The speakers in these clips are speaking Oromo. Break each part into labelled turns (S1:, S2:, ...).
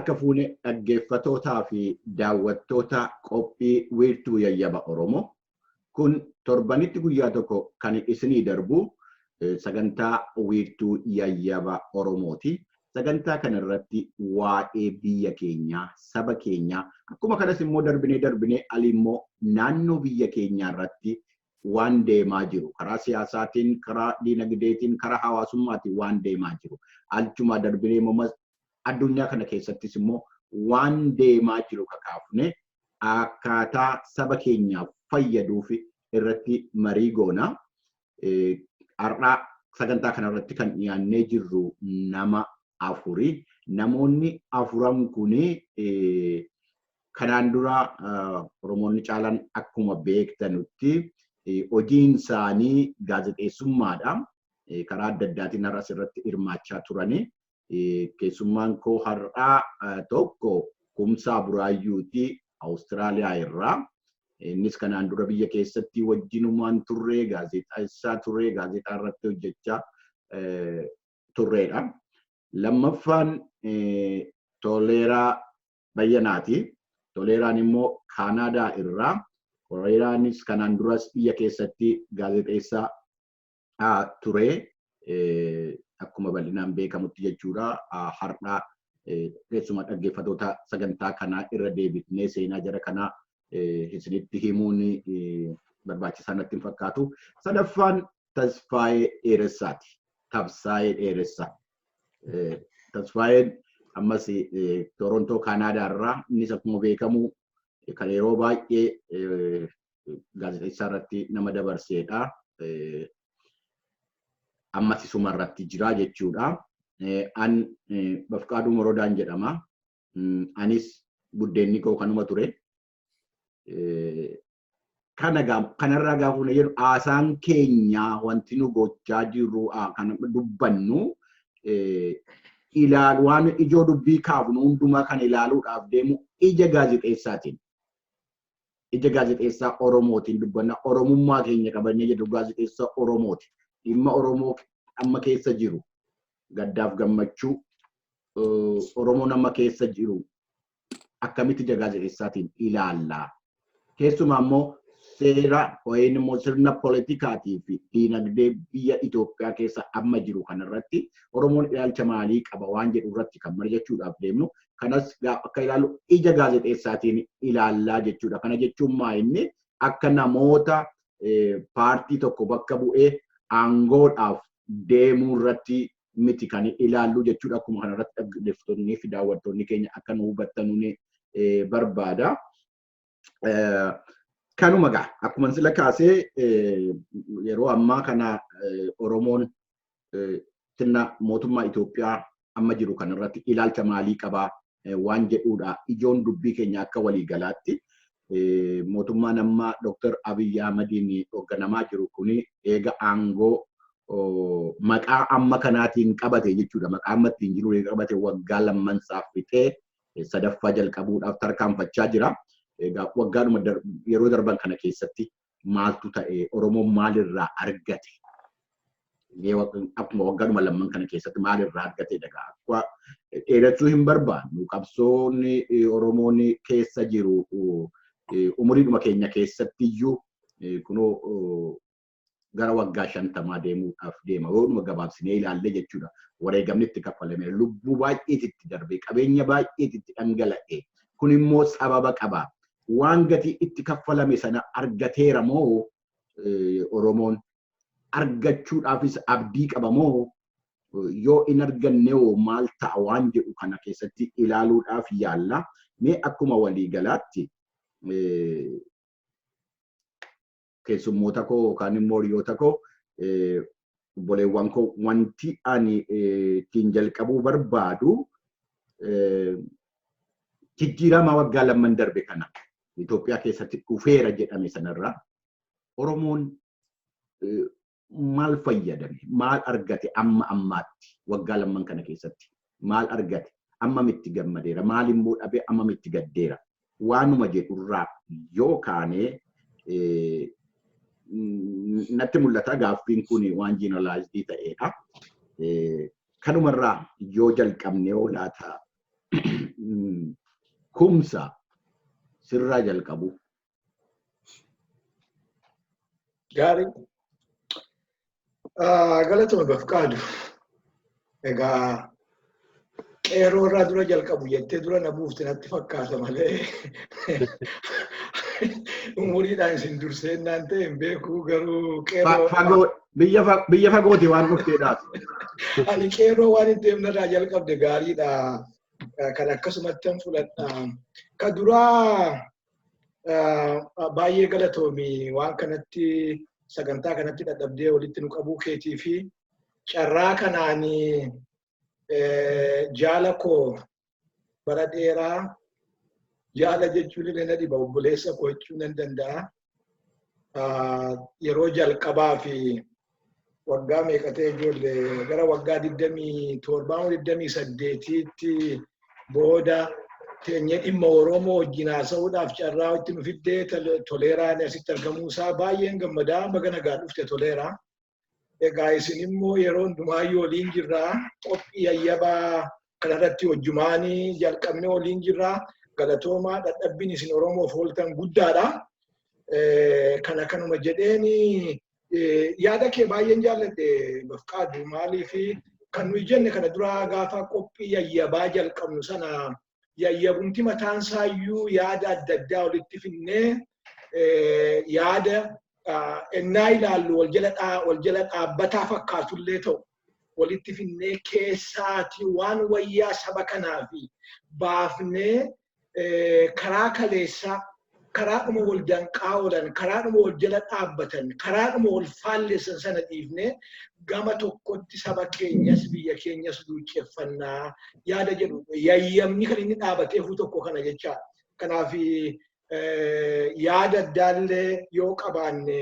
S1: harka fuune dhaggeeffatootaa fi daawwattoota qophii wiirtuu yayyaba Oromoo. Kun torbanitti guyyaa tokko kan isinii darbu sagantaa wiirtuu yayyaba Oromooti. Sagantaa kanarratti waa'ee biyya keenyaa, saba keenyaa, akkuma kanas immoo darbinee ali immoo naannoo biyya keenyaa irratti waan deemaa jiru. Karaa siyaasaatiin, karaa diinagdeetiin, karaa hawaasummaatiin waan deemaa jiru. Alchuma darbinee immoo addunyaa kana keessattis immoo waan deemaa jiru kakaafne akkaataa saba keenyaaf fayyaduuf irratti marii goona. Har'a sagantaa kanarratti kan dhiyaannee jirru nama afuri. Namoonni afuran kuni kanaan dura Oromoonni caalan akkuma beektanutti hojiin isaanii gaazexeessummaadha. Karaa adda addaatiin har'as irratti hirmaachaa turani. Keessummaan koo har'aa tokko Kumsaa Buraayyuuti Awustiraaliyaa irraa. Innis kanaan dura biyya keessatti wajjinumaan turre, gaazexeessaa turre, gaazexaa irratti hojjechaa turreedha. Lammaffaan Toleeraa Bayyanaati. Toleeraan immoo Kaanaadaa irraa. Toleeraanis kanaan duras biyya keessatti gaazexeessaa ture. Akkuma bal'inaan beekamutti jechuudha. Har'aa keessuma dhaggeeffatoota sagantaa kanaa irra deebifnee seenaa jara kanaa isinitti himuun barbaachisaa natti hin fakkaatu. Sadaffaan Tasfaayee Dheeressaati. Tabsaayee Dheeressaa. Tasfaayeen ammas Torontoo Kaanaadaa irraa. Innis akkuma beekamu kan yeroo baay'ee gaazexeessaa irratti nama dabarseedha. Ammas isuma irratti jira jechuudha. An Bafqaaduu Morodaan jedhama. Anis buddeenni koo kanuma ture. Kanarraa gaafa jedhu haasaan keenya wanti nu gochaa jirru kan dubbannu waan ijoo dubbii kaafnu hundumaa kan ilaaluudhaaf deemu ija gaazexeessaatiin. Ija gaazexeessaa Oromootiin dubbanna. Oromummaa keenya qabannee jedhu gaazexeessaa Oromooti. Dhimma Oromoo amma keessa jiru gaddaaf gammachuu Oromoon amma keessa jiru akkamitti ija gaazexeessaatiin ilaalla. Keessumaa immoo seera yookiin immoo sirna politikaatii fi diinagdee biyya Itoophiyaa keessa amma jiru kanarratti Oromoon ilaalcha maalii qaba waan jedhu irratti kan mari'achuudhaaf deemnu. Kanas akka ilaallu ija gaazexeessaatiin ilaallaa jechuudha. Kana jechuun maa'inni akka namoota paartii tokko bakka bu'ee aangoodhaaf deemuu irratti miti kan ilaallu jechuudha. Akkuma kanarratti dhaggeeffattoonni fi daawwattoonni keenya akka nu hubattanuun barbaada. Kanuma gaa akkuma sila kaasee yeroo ammaa kana Oromoon sirna mootummaa Itoophiyaa amma jiru kanarratti ilaalcha maalii qabaa waan jedhuudha. Ijoon dubbii keenya akka waliigalaatti mootummaan amma Dr. Abiy Ahmediin hoogganamaa jiru kuni eega aangoo maqaa amma kanaatiin qabate jechuudha. Maqaa amma ittiin jiru qabate waggaa lammansaaf fixee sadaffaa jalqabuudhaaf tarkaanfachaa jira. Egaa waggaadhuma yeroo darban kana keessatti maaltu ta'e Oromoon maalirraa argate? Akkuma waggaadhuma lamman kana keessatti maalirraa argate dhagaa? Akka dheerachuu hin barbaannu qabsoonni Oromoon keessa jiru umuriidhuma keenya keessatti iyyuu kunoo gara waggaa 50 deemuudhaaf deema. Yoodhuma gabaabsinee ilaalle jechuudha. Wareegamni itti kaffalame, lubbuu baay'eetitti darbe, qabeenya baay'eetitti dhangala'e. Kun immoo sababa qaba. Waan gatii itti kaffalame sana argateera moo Oromoon argachuudhaafis abdii qaba moo yoo hin arganne maal ta'a waan jedhu kana keessatti ilaaluudhaaf yaalla. Mee akkuma waliigalaatti keessummoota koo yookaan immoo hiriyoota koo obboleewwan koo wanti ani ittiin jalqabuu barbaadu jijjiirama waggaa lamman darbe kana Itoophiyaa keessatti dhufeera jedhame sanarraa Oromoon maal fayyadame? Maal argate amma ammaatti waggaa lamman kana keessatti? Maal argate? Ammamitti gammadeera? Maal immoo dhabe? Ammamitti gaddeera? Waanuma jedhurraa yoo kaanee natti mul'ata gaaffiin kun waan generalized ta'edha. Kanumarraa yoo jalqabne laata kumsa sirraa jalqabu.
S2: Gari. Galatuma Bafqaadu. Egaa qeerroo irraa dura jalqabu jettee dura na buufte natti fakkaata malee umuriidhaan isin dursee naan ta'e hin beeku garuu qeerroo
S1: biyya fagooti waan dhufteedhaaf.
S2: Ani qeerroo waan hin deemnerraa jalqabde gaariidha. Kan akkasumatti hin fudhadha. Ka duraa baay'ee galatoomi waan kanatti sagantaa kanatti dadhabdee walitti nu qabuu keetii fi carraa kanaanii jaala koo bara dheeraa jaala jechuun illee na dhiba obboleessa koo jechuu nan danda'a. Yeroo jalqabaa fi waggaa meeqatee ijoollee gara waggaa 27-28tti booda teenyee dhimma Oromoo wajjin haasa'uudhaaf carraa itti nu fiddee Toleeraan asitti argamuusaa baay'een gammadaa baga nagaan dhufte Toleeraa. Egaa isin immoo yeroo hundumaayyuu waliin jirraa qophii ayyabaa kanarratti wajjumaanii jalqabne waliin jirraa galatoomaa dadhabbiin isin Oromoof ooltan guddaadha. Kana kanuma jedheeni yaada kee baay'een jaalladhe Bafqaadu maaliifi kan nuyi jenne kana duraa gaafa qophii ayyabaa jalqabnu sana yayyabumti mataan isaayyuu yaada adda addaa walitti finnee yaada ennaa ilaallu wal jala dhaabbataa fakkaatullee ta'u walitti finnee keessaati waan wayyaa saba kanaafi baafnee karaa kaleessaa karaadhuma wal danqaa oolan karaadhuma wal jala dhaabbatan karaadhuma wal faalleessan sana dhiifnee gama tokkotti saba keenyas biyya keenyas duucheeffannaa yaada jedhu yayyamni kan inni dhaabatee fuu tokko kana jecha kanaaf yaada addaallee yoo qabaanne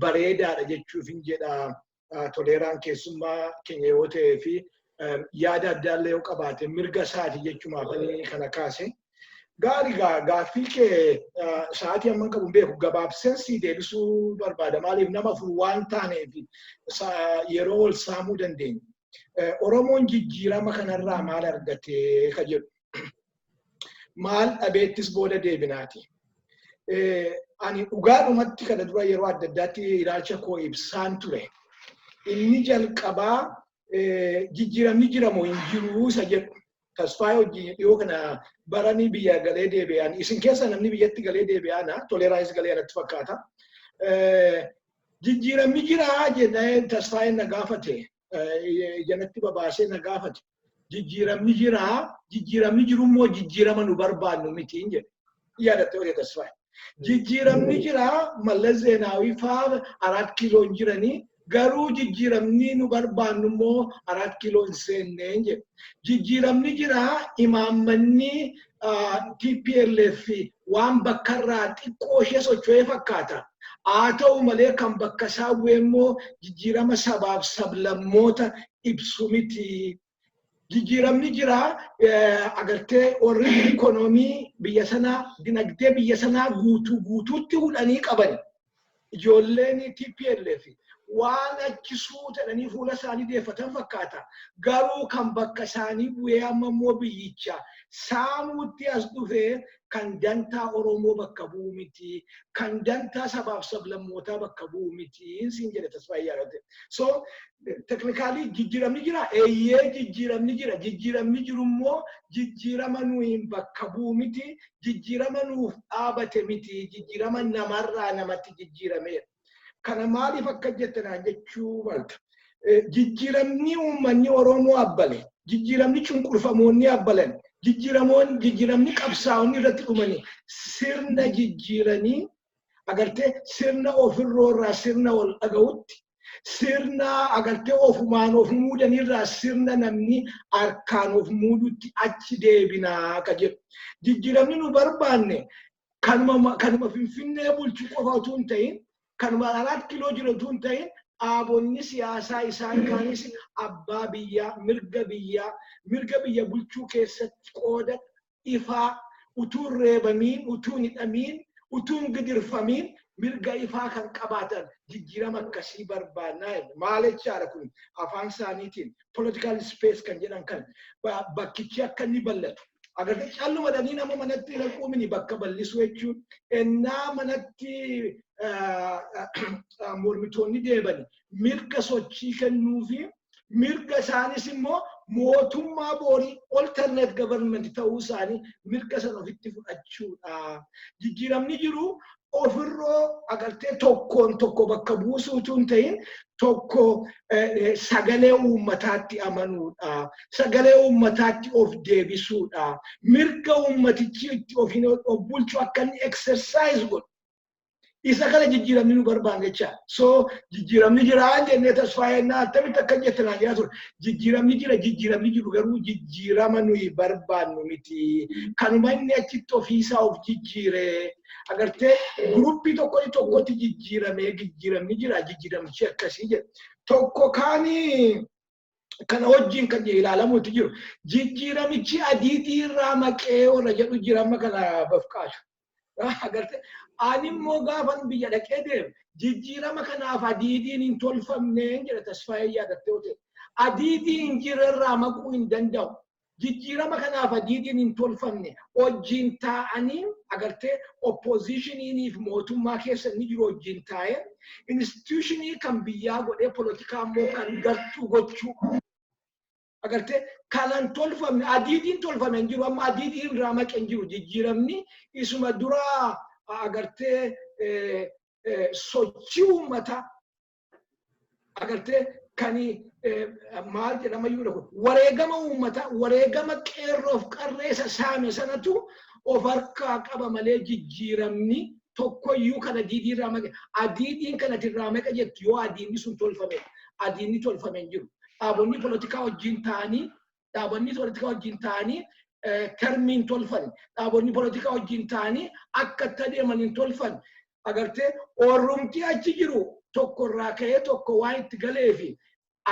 S2: bareedaadha jechuuf hin jedha Toleeraan keessummaa keenya yoo ta'ee fi yaada addaallee yoo qabaate mirga isaati jechumaaf kana kaase. Gaaffii kee sa'aatii amman qabu beeku gabaabseen si deebisuu barbaada maaliif nama afur waan taaneef yeroo ol saamuu dandeenya. Oromoon jijjiirama kanarraa maal argatee ka jedhu maal dhabeettis booda deebinaati. Ani dhugaadhumatti kana dura yeroo adda addaatti ilaalcha koo ibsaan ture. Inni jalqabaa jijjiiramni jiramoo hin jiru isa jedhu. Tasfaayee hojii dhiyoo kana baranii biyya galee deebi'an isin keessa namni biyyatti galee deebi'an Toleeraanis galee anatti fakkaata. Jijjiiramni jiraa jennee tasfaayeen na gaafate janatti babaasee na gaafate. Jijjiiramni jiraa jijjiiramni jirummoo jijjiirama nu barbaannu miti hin jedhe yaadatte hojii tasfaayee. Jijjiiramni jiraa Mallas Zeenaawii fa'aa 4 kiiloon jiranii garuu jijjiiramni nu barbaannu immoo 4 kiiloo hin seenne hin jedhe. Jijjiiramni jiraa imaammanni TPLF waan bakkarraa xiqqoo ishee socho'ee fakkaata. Haa ta'u malee kan bakka isaa bu'e immoo jijjiirama sabaaf sablammoota ibsu miti. Jijjiiramni jiraa agartee warri ikoonoomii biyya sanaa dinagdee biyya sanaa guutuutti hudhanii qaban ijoolleen TPLF waan achisuu ta'anii fuula isaanii deeffatan fakkaata. Garuu kan bakka isaanii bu'ee amma immoo biyyicha saamuutti as dhufee kan dantaa Oromoo bakka bu'u miti, kan dantaa sabaaf sablammootaa bakka bu'u miti siin jedhe tasfaayee yaadate. So teknikaalii jijjiiramni jira, eeyyee jijjiiramni jira. Jijjiiramni jiru immoo jijjiirama nuyi bakka bu'u miti, jijjiirama nuuf dhaabate miti, jijjiirama namarraa namatti jijjiirameera. Kana maaliif akka jettanaan jechuu malta. Jijjiiramni uummanni Oromoo abbale, jijjiiramni cunqurfamoonni abbalan, jijjiiramni qabsaa'onni irratti dhumanii sirna jijjiiranii agartee sirna ofirroorraa sirna ol dhaga'utti sirna agartee ofumaan of muudanirraa sirna namni harkaan of muudutti achi deebinaa ka jedhu. Jijjiiramni nu barbaanne kanuma Finfinnee bulchuu qofa utuu hin ta'in kanuma 4 kiiloo jiru utuu hin ta'in dhaabonni siyaasaa isaan kaanis abbaa biyyaa mirga biyya bulchuu keessatti qooda ifaa utuu hin reebamiin utuu hin hidhamiin utuu hin gidirfamiin mirga ifaa kan qabaatan jijjiirama akkasii barbaannaa maal jechaadha kun afaan isaaniitiin political space kan jedhan kan bakkichi akka inni bal'atu agartee calluma dhanii nama manatti naquumini bakka bal'isu jechuun ennaa manatti mormitoonni deebani mirga sochii kennuufi mirga isaanis immoo mootummaa boorii alternate government ta'uu isaanii mirga sana ofitti fudhachuudha. Jijjiiramni jiru ofirroo agartee tokkoon tokko bakka buusuutu hin ta'in tokko sagalee uummataatti amanuudha. Sagalee uummataatti of deebisuudha. Mirga uummatichi ofiin of bulchu akka inni exercise godhu. Isa kana jijjiiramni nu barbaanne jecha. So jijjiiramni jira jennee tasfaayennaa attamitti akka jettanaa jira ture. Jijjiiramni jiru garuu jijjiirama nuyi barbaannu miti. Kanuma inni achitti ofiisaa of jijjiire. Agartee gruppii tokkotti jijjiiramni jira jijjiiramchi akkasii jedha. Tokko kaanii kana wajjin kan ilaalamuutu jiru. Jijjiiramichi adiitii irraa maqee warra jedhu jirama kana bafqaashu. Agartee ani immoo gaafan biyya dhaqee deemu jijjiirama kanaaf adiitiin hin tolfamne jedha tasfaayee yaadattee ta'e. Adiitiin jirarraa maquu hin danda'u. Jijjiirama kanaaf adiitiin hin tolfamne wajjin taa'anii agartee oppositioniniif mootummaa keessa ni jiru wajjin taa'ee institutionii kan biyyaa godhee politikaa immoo kan gartuu gochuu. Agartee kanan tolfamne adiitiin tolfame hin jiru amma adiitiin irraa maqee hin jiru jijjiiramni isuma dura agartee sochii uummata agartee kani maal jedhama yuudha kun wareegama uummata wareegama qeerroof qarreessa saame sanatu of harkaa qaba malee jijjiiramni tokkoyyuu kana adiitii irraa maqe adiitiin kanatti irraa maqe jettu yoo adiinni sun tolfame adiinni tolfame hin jiru. Dhaabonni politikaa wajjin ta'anii termiin tolfan dhaabonni politikaa wajjin ta'anii akka itti adeeman hin tolfan agartee orrumtii achi jiru tokko irraa ka'ee tokko waan itti galee fi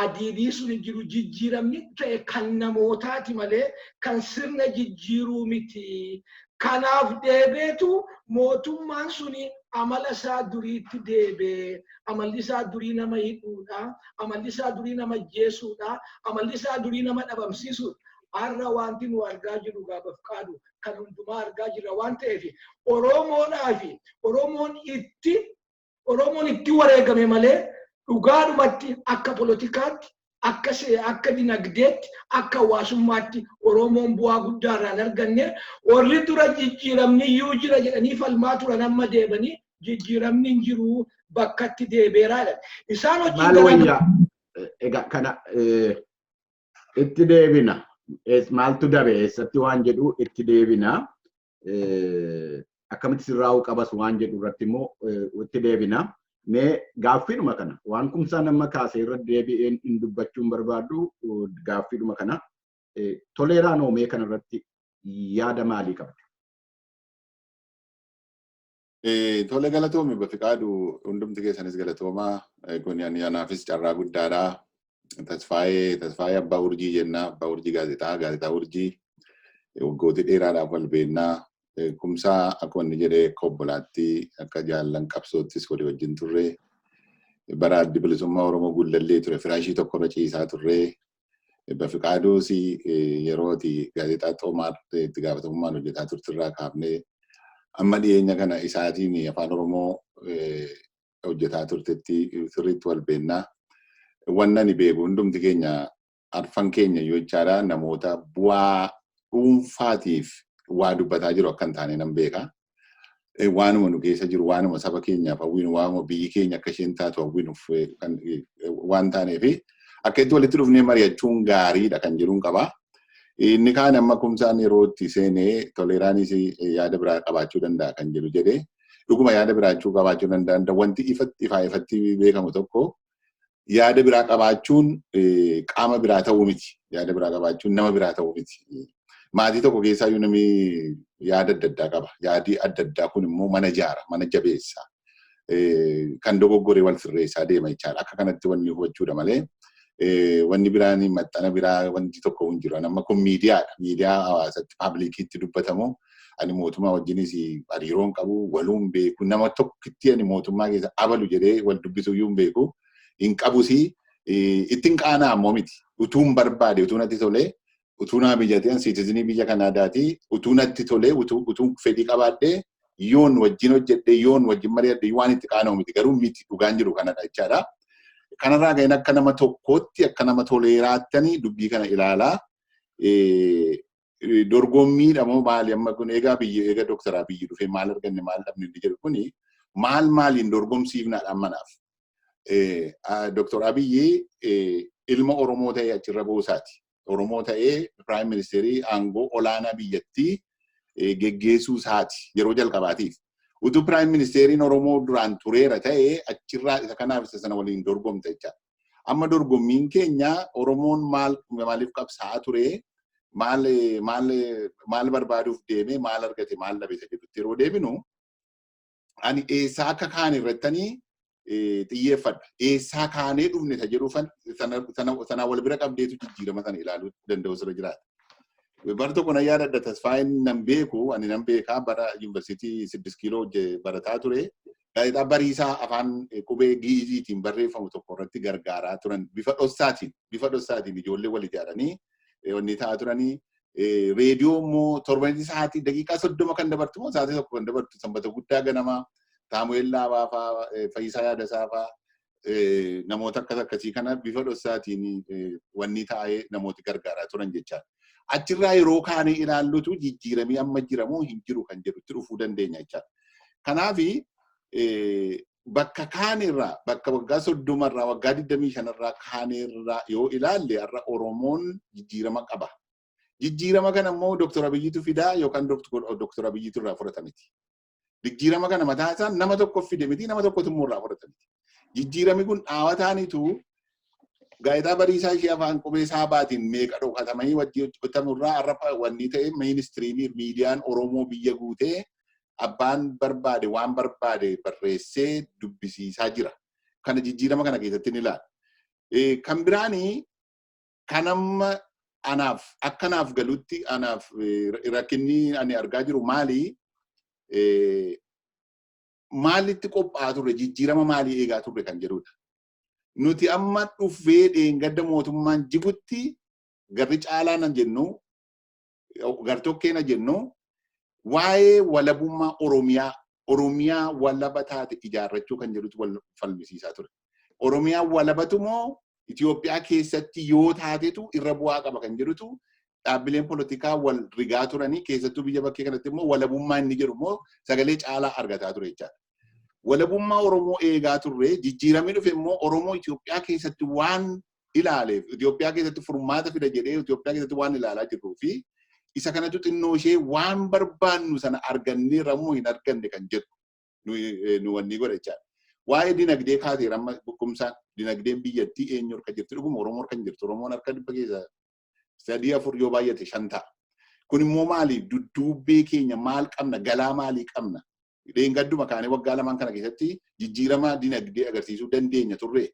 S2: adiidii sun hin jiru jijjiiramni ta'e kan namootaati malee kan sirna jijjiiruu miti. Kanaaf deebeetu mootummaan suni amala isaa duriitti deebee amalli isaa durii nama hidhuudha amalli isaa durii nama ajjeesuudha amalli isaa durii nama dhabamsiisuudha. Har'a wanti nu argaa jiru gaafa qaadu kan hundumaa argaa jirra waan ta'eef Oromoon itti wareegame malee dhugaadhumatti akka politikaatti akka dinagdeetti akka hawaasummaatti Oromoon bu'aa guddaa irraa arganne warri dura jijjiiramni iyyuu jira jedhanii falmaa turan amma deebanii jijjiiramni hin jiru bakkatti deebeeraadha. Isaan
S1: hojii egaa kana itti deebina. Maaltu dabe eessatti waan jedhu itti deebina. Akkamitti sirraa'uu qabas waan jedhu irratti immoo itti deebina. Mee gaaffiidhuma kana waan kumsaa nama kaasee irra deebi'een hin dubbachuun barbaadu gaaffiidhuma kana toleeraan oomee kana irratti yaada maalii qabdu?
S3: Tole galatoomii Bafiqaadu hundumti keessanis galatoomaa kun anaafis carraa guddaadha. Tasfaayee abbaa urjii jenna abbaa urjii gaazexaa urjii waggooti dheeraadhaaf wal beennaa kumsaa akka wanni jedhee kobbolaatti akka jaallan qabsoottis walii wajjin turre bara addi bilisummaa Oromoo gullallee ture firaashii tokkorra ciisaa turre Bafiqaaduus yerooti gaazexaa xoomaa itti gaafatamummaan hojjetaa turtirraa kaafnee amma dhiyeenya kana isaatiin afaan Oromoo hojjetaa turtetti sirriitti wal beennaa. Wannan beeku hundumti keenya arfan keenya yoo jechaadha namoota bu'aa dhuunfaatiif waa dubbataa jiru akka hin taane nan beeka. Waanuma nu keessa jiru waanuma saba keenyaaf hawwinu waanuma biyyi keenya akka isheen taatu hawwinuuf waan taaneef akka itti walitti dhufnee mari'achuun gaariidha kan jiruun qaba. Inni kaan amma kumsaan yeroo itti seenee toleeraanis yaada biraa qabaachuu danda'a kan jedhu jedhee dhuguma yaada biraachuu qabaachuu danda'a. Wanti ifatti beekamu tokko yaada biraa qabaachuun qaama biraa ta'uu miti. Yaada biraa qabaachuun nama biraa ta'uu miti. Maatii tokko keessaa yoo namni yaada adda addaa qaba. Yaadi adda addaa kun immoo mana ijaara, mana jabeessa. Kan dogoggoree wal sirreessaa deema jechaadha. Akka kanatti wanni hubachuudha malee wanni biraan maxxana biraa wanti tokko hin jiru. Amma kun miidiyaadha. Miidiyaa hawaasaatti paablikiitti dubbatamu ani mootummaa wajjinis hariiroon qabu waluun beeku nama tokkitti ani mootummaa keessa abalu jedhee wal dubbisuyyuu hin beeku hin qabusi ittiin qaanaa ammoo miti utuun barbaade utuu natti tolee utuu naa biyyatee siitizinii biyya Kanaadaati utuu natti tolee utuu fedhii qabaadhee yoon wajjin hojjedhee yoon wajjin mari'adhee waan itti qaana'u miti garuu miti dhugaan jiru kanadha jechaadha. Kanarraa ga'een akka nama tokkootti akka nama toleeraattanii dubbii kana ilaalaa dorgommiidha moo maali amma kun egaa Dr. Abiyyi dhufee maal arganne maal dhabne jedhu kuni maaliin dorgomsiifnaadha ammanaaf. Dr. Abiyyi ilma Oromoo ta'ee achirra boosaati. Oromoo ta'ee Prime Ministerii aangoo olaanaa biyyattii geggeessuu isaati yeroo jalqabaatiif. Utuu Prime Ministeriin Oromoo duraan tureera ta'ee achirraa isa kanaaf isa sana waliin dorgomta jechaadha. Amma dorgommiin keenya Oromoon maaliif qabsaa'aa ture maal barbaaduuf deeme maal argate maal dhabe isa jedhutti yeroo deebinu ani eessaa akka kaan irrattanii xiyyeeffadha. Eessaa kaanee dhufne isa jedhu sana wal bira qabdeetu jijjiirama sana ilaaluu danda'u sirra jiraata. Bara tokko na yaadadha Tasfaayin nan beeku ani nan beekaa bara yuunivarsiitii 6 kiiloo barataa ture. Gaazexaa bariisaa afaan qubee Gi'iziitiin barreeffamu tokko irratti gargaaraa turan bifa dhossaatiin ijoollee wal ijaaranii wanni ta'aa turanii reediyoo immoo torbanitti sa'aatii daqiiqaa 30 kan dabartu moo sa'aatii tokko kan dabartu sanbata guddaa ganama Saamu'eel Laabaa fa'aa Fayyisaa Yaadasaa fa'aa namoota akkasii kana bifa dhossaatiin wanni taa'ee namooti gargaaraa turan jechaadha. Achirraa yeroo kaanee ilaallutu jijjiiramee amma jiramoo hin jiru kan jedhutti dhufuu dandeenya jechaadha. Kanaafi bakka kaanirraa bakka waggaa 30 irraa waggaa 25 irraa kaanirraa yoo ilaalle har'a Oromoon jijjiirama qaba. Jijjiirama kana immoo Dr. Abiyyitu fidaa yookaan Dr. Abiyyitu irraa fudhata miti. Jijjiirama kana mataa isaa nama tokko fide miti nama tokkotu immoo irraa fudhata miti. Jijjiirami kun dhaawataanitu gaazexaa bariisaa ishee afaan qubee saabaatiin meeqa dhokatamanii wajjii hojjetamurraa har'a wanni ta'e miinistiriin miidiyaan Oromoo biyya guutee abbaan barbaade waan barbaade barreessee dubbisiisaa jira. Kana jijjiirama kana keessatti ni ilaala. Kan biraanii kan amma akkanaaf galutti anaaf rakkinni ani argaa jiru maalitti qophaa'aa turre jijjiirama maalii eegaa turre kan jedhudha. Nuti amma dhufee dheengadda mootummaan Jibuutti garri caalaa nan jennu gartokkee jennu waa'ee walabummaa Oromiyaa walaba taate ijaarrachuu kan jedhutu wal falmisiisaa ture. Oromiyaa walabatu moo Itoophiyaa keessatti yoo taatetu irra bu'aa qaba kan jedhutu dhaabbileen poolitikaa wal rigaa turanii keessattuu biyya bakkee kanatti immoo walabummaa inni jedhu immoo sagalee caalaa argataa ture jechaadha. Walabummaa Oromoo eegaa turre jijjiiramee dhufe immoo Oromoo Itoophiyaa keessatti waan ilaaleef Itoophiyaa keessatti furmaata fida jedhee Itoophiyaa keessatti waan ilaalaa jirruu fi isa kanatu xinnoo ishee waan barbaannu sana argannee ramoo hin arganne kan jedhu nu wanni godha jechaadha. Waa'ee dinagdee kaatee amma buqqumsaan dinagdeen biyyattii eenyu harka jirti dhuguma Oromoo harka hin jirtu Oromoon harka 100 3 4 yoo baay'ate 5 ta'a. Kun immoo maali dudduubbee keenya maal qabna galaa maalii qabna. Dheengadduma kaanee waggaa lamaan kana keessatti jijjiirama dinagdee agarsiisuu dandeenya turre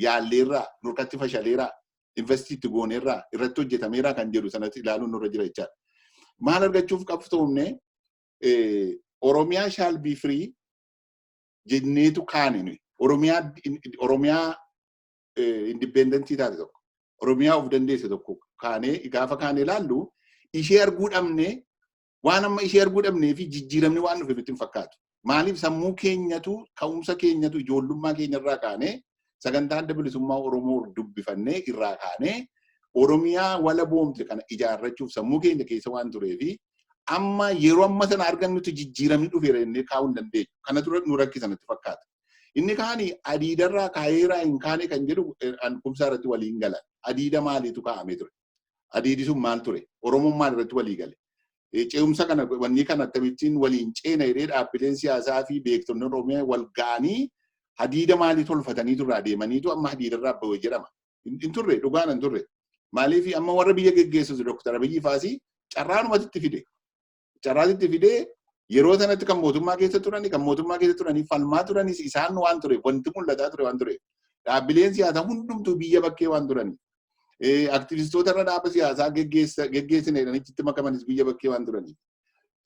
S3: yaalleerraa nurkatti fashaleerraa investiitti gooneerraa irratti hojjetameerraa kan jedhu sanatti ilaaluun nurra jira jechaadha. Maal argachuuf qabsoomne Oromiyaa shall be free jenneetu kaane nuyi. Oromiyaa indipendentii taate tokko Oromiyaa of dandeesse tokko kaanee gaafa kaanee ilaallu ishee arguu dhabne waan amma ishee arguu dhabnee fi jijjiiramni waan dhufe nutti hin fakkaatu. Maaliif sammuu keenyatu ka'umsa keenyatu ijoollummaa keenyarraa kaanee sagantaa adda bilisummaa Oromoo dubbifannee irraa kaanee Oromiyaa walaboomte kana ijaarrachuuf sammuu keenya keessa waan turee fi amma yeroo amma sana argannutti jijjiiramni dhufeera jennee kaa'uu hin dandeenyu. Kana dura nu rakkisa natti fakkaata. Inni kaani adiidarraa kaayeeraa hin kaane kan jedhu kumsaa irratti waliin galan. Adiida maaliitu kaa'amee ture? Adiidi sun maal ture? Oromoon maal irratti walii gale? Ce'umsa kana wanni kana akkamittiin waliin ceena jedhee dhaabbileen siyaasaa fi beektonni Oromiyaa wal ga'anii hadiida maalii tolfatanii turraa deemaniitu amma hadiidarraa ba'ee jedhama. Hin turre dhugaan hin turre. Maaliif amma warra biyya geggeessu Dr. Abiyyi Faasii carraanumatti fide. Carraatitti fidee yeroo sanatti kan mootummaa keessa turanii falmaa turanis isaan waan ture wanti mul'ataa ture waan ture. Dhaabbileen siyaasaa hundumtuu biyya bakkee waan turanii. Aktivistoota irra dhaaba siyaasaa geggeessine jedhanitti makamanis biyya bakkee waan turanii.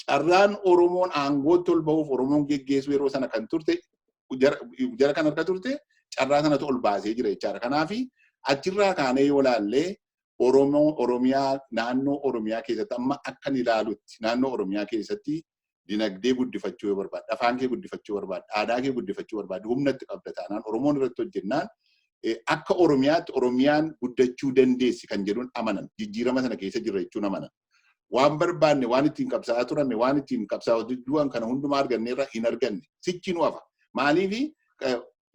S3: carraan Oromoon aangootti ol ba'uuf Oromoon geggeessu yeroo sana kan turte jara kan harka turte carraa sanatu ol baasee jira jechaadha. Kanaaf achirraa kaanee yoo laallee Oromiyaa naannoo Oromiyaa keessatti amma akkan ilaalutti naannoo Oromiyaa keessatti dinagdee guddifachuu yoo barbaadde, afaan kee guddifachuu barbaadde, aadaa kee guddifachuu barbaadde, humna itti qabda taanaan Oromoon irratti hojjennaan akka Oromiyaatti Oromiyaan guddachuu dandeessi kan jedhuun amanan. Jijjiirama sana keessa jirra jechuun amanan. Waan barbaanne waan ittiin qabsaa'aa turanne waan ittiin qabsaa'aa du'an kana hundumaa arganneerra hin arganne. Sichi nu hafa. Maaliif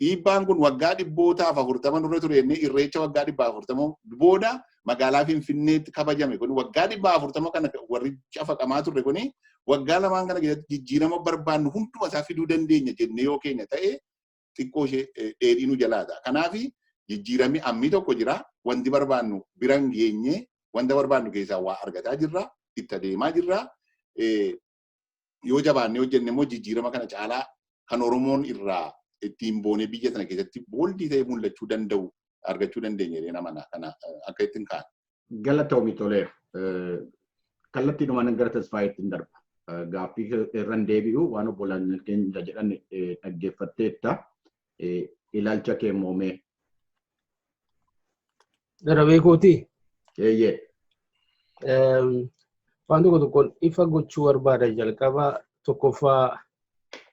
S3: dhiibbaan kun waggaa 140 nurra ture jennee irreecha waggaa 140 booda magaalaa Finfinneetti kabajame kun waggaa 140 kana warri cafaqamaa turre kun waggaa lamaan kana keessatti jijjiirama barbaannu hunduma isaa fiduu dandeenya jennee yoo keenya ta'e xiqqoo ishee dheedhii nu jalaata. Kanaaf jijjiiramni ammii tokko jira. Wanti barbaannu biran geenye wanta barbaannu keessaa waa argataa jirra. Itti adeemaa jirra. Yoo jabaannee hojjenne immoo jijjiirama kana caalaa kan Oromoon irraa ittiin boonee biyya sana keessatti booldii ta'ee mul'achuu danda'u argachuu dandeenya jedhee namana kana akka ittiin kaan.
S1: Galatoomii tolee. Kallattiidhumaan gara Tasfaayeetti hin darba. Gaaffii irra hin deebi'u waan obbolaan keenya jedhan dhaggeeffatteetta. Ilaalcha kee moomee.
S4: Darabee kooti.
S1: Eeyyee.
S4: Waan tokkoon ifa gochuu barbaada jalqaba tokkoffaa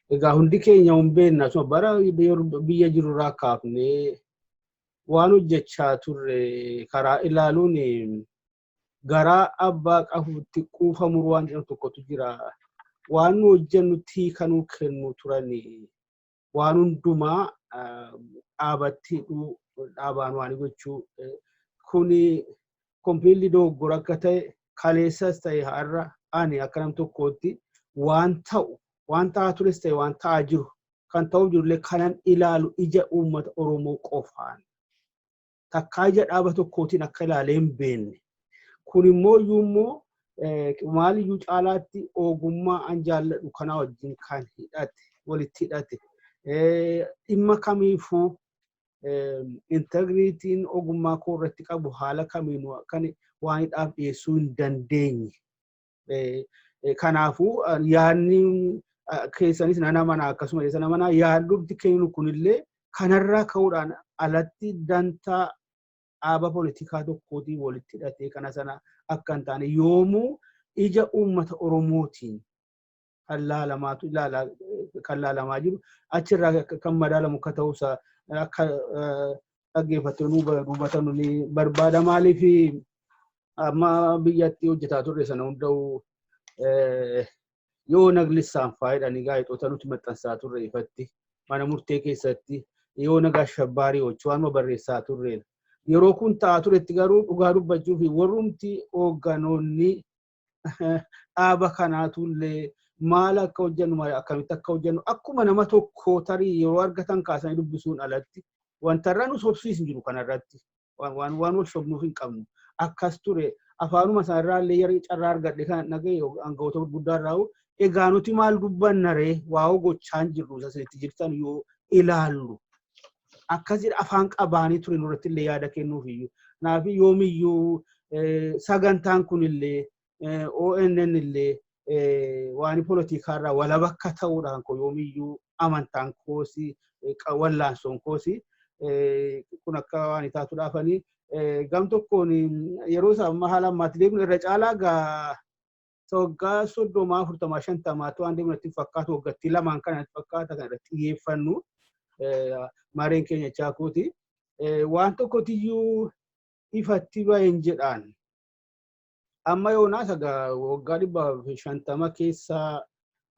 S4: egaa hundi keenya hin beekna asuma bara biyya jirurraa kaafnee waan hojjechaa turre karaa ilaaluun garaa abbaa qabuutti quufamu waan jedhamu tokkotu jira. Waan nu hojjennutti kanuu kennu turani waan hundumaa dhaabatti dhaabaan waan gochuu kuni kompiilli dogoggora akka ta'e kaleessas ta'e har'a ani akka nam tokkootti waan ta'u waan ta'aa tures ta'e waan ta'aa jiru kan ta'uu jirullee kanan ilaalu ija uummata Oromoo qofaan takkaa ija dhaaba tokkootiin akka ilaalee hin beekne. Kun immoo iyyuu maaliyyuu caalaatti ogummaa an jaalladhu kanaa wajjin kan hidhate walitti hidhate dhimma kamiifuu integriitiin ogummaa koo irratti qabu haala kamiinuu kan waan hidhaaf dhiyeessuu hin dandeenye. Kanaafuu yaadni keessanis nana mana akkasuma isa nama yaadduutti kennu kunillee kanarraa ka'uudhaan alatti dantaa dhaaba poolitikaa tokkootiin walitti hidhatee kana sana akka hin taane yoomuu ija uummata Oromootiin kan laalamaa jiru achirraa kan madaalamu akka ta'uusaa akka dhaggeeffattoonni hubatan barbaada. Maaliif amma biyyatti hojjetaa turre sana hunda'u yoo naglissaan faayidhaan gaa'exoota nuti maxxansaa turre ifatti mana murtee keessatti yoo nagaa shabbaarii hojii waan barreessaa turre yeroo kun ta'aa turetti garuu dhugaa dubbachuu fi warrumti hoogganoonni dhaaba kanaatullee maal akka hojjennu akkamitti akka hojjennu akkuma nama tokko tarii yeroo argatan kaasanii dubbisuun alatti wantarra nu sobsiisu jiru kanarratti waan wal sobnuuf hin qabnu akkas ture afaanuma sanarraallee yeroo carraa argadhe kan nagee aangawoota gurguddaa irraa egaa nuti maal dubbannaree waa gochaan jirru isatti jirtan yoo ilaallu akkas jedha afaan qabaanii ture nurratti illee yaada kennuuf iyyuu kanaaf yoomiyyuu sagantaan kunillee ONN illee waan poolitikaarraa walaba akka ta'uudhaan ko yoomiyyuu amantaan koosi wallaansoon koosi kun akka waan itaatu dhaafanii gam tokkoon yeroo isaa haala ammaatti deemnu irra caalaa gaa waggaa 30 40 50 waan deemnutti fakkaatu waggaatti lamaan kanatti fakkaata kan irratti xiyyeeffannu mareen keenya chaakooti waan tokkotiyyuu ifatti bahin jedhaan amma yoonaas egaa waggaa 150 keessa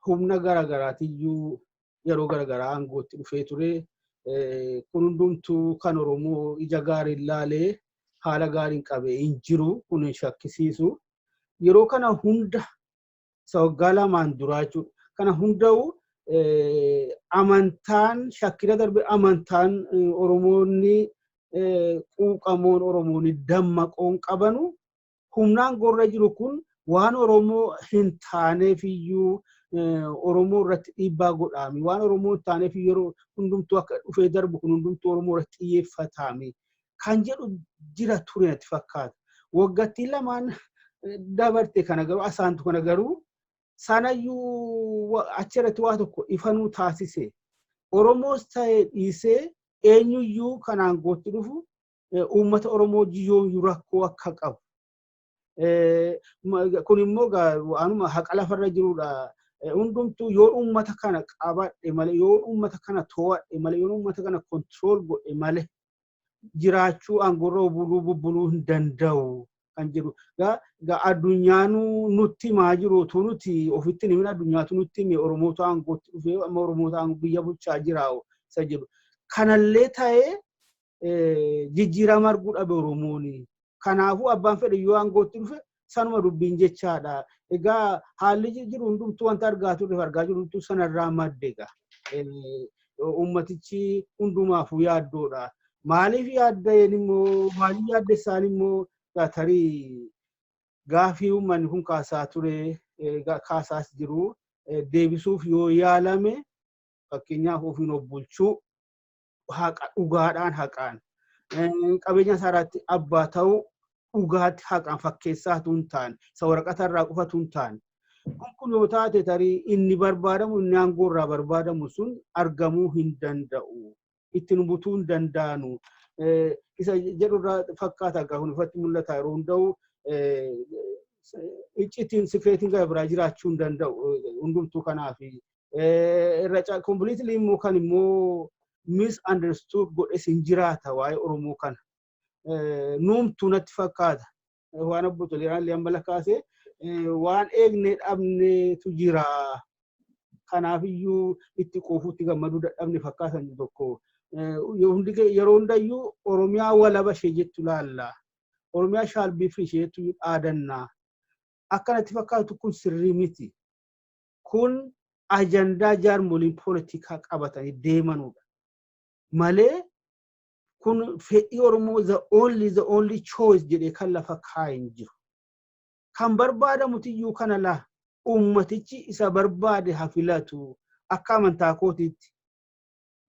S4: humna garagaraatiyyuu yeroo garagaraa aangootti dhufee ture kun hundumtuu kan Oromoo ija gaarii ilaalee haala gaariin qabee hin jiru kun shakkisiisu yeroo kana hunda waggaa lamaan duraa jechuudha kana hunda'u amantaan shakkira darbe amantaan Oromoonni quuqamoon Oromoonni dammaqoon qabanu humnaan gorra jiru kun waan Oromoo hin taaneef iyyuu Oromoo irratti dhiibbaa godhaami waan Oromoo hin taaneef yeroo hundumtuu akka dhufee darbu kun hundumtuu Oromoo irratti xiyyeeffataami kan jedhu jira ture natti fakkaata. Waggaatti lamaan dabarte kana garuu asaantu kana garuu sanayyuu achirratti waa tokko ifanuu taasise. Oromoos ta'ee dhiisee eenyuyyuu kanaan gootti dhufu uummata Oromoo jiyyoo rakkoo akka qabu. Kun immoo waanuma haqa lafarra jirudha. Hundumtuu yoo uummata kana qabadhe malee yoo uummata kana to'adhe malee yoo uummata kana control godhe malee jiraachuu aangorra buluu hin danda'u kan jedhu. Addunyaan nutti maa jiru nuti ofitti nimin addunyaatu nutti mee Oromoota aangootti dhufee amma Oromoota biyya bulchaa jiraa'u isa jedhu. Kanallee ta'ee jijjiirama arguu dhabe Oromooni. Kanaafuu abbaan fedhe yoo aangootti dhufe sanuma dubbiin jechaadha. Egaa haalli jiru hundumtuu wanta argaa jiru hundumtuu sanarraa madde egaa. Uummatichi hundumaafuu yaaddoodha. Maaliif yaaddeen immoo maaliif yaadde isaan immoo tarii gaafii uummanni kun kaasaa ture kaasaas jiru deebisuuf yoo yaalame fakkeenyaaf ofiin of bulchuu haqa dhugaadhaan haqaan qabeenya isaarratti abbaa ta'uu dhugaatti haqaan fakkeessaatu hin taane isa waraqatarraa qofatu hin taane kun yoo taate tarii inni barbaadamu inni aangoorraa barbaadamu sun argamuu hin danda'u ittiin butuu hin danda'anu isa jedhurraa fakkaata gaafun ifatti mul'ata yeroo hunda'u iccitiin sikreetiin gara biraa jiraachuu hin danda'u hundumtuu kanaaf irra completely immoo kan immoo misunderstood godhes hin jiraata waa'ee Oromoo kana. Nuumtuu natti fakkaata waan abboota leeraan lee ambala kaasee waan eegne dhabneetu jira. Kanaaf iyyuu itti quufuutti gammaduu dadhabne fakkaatan tokko. Yeroo hundayyuu Oromiyaa walaba ishee jettu laalla. Oromiyaa shall be free ishee jettu dhaadannaa. Akkanatti fakkaatu kun sirrii miti. Kun ajandaa jaarmoliin poolitikaa qabatanii deemanudha. Malee kun fedhii Oromoo the only choice jedhee kan lafa kaa'in jiru. Kan barbaadamuti iyyuu kana laa ummatichi isa barbaade hafilatu akka amantaa kootiitti.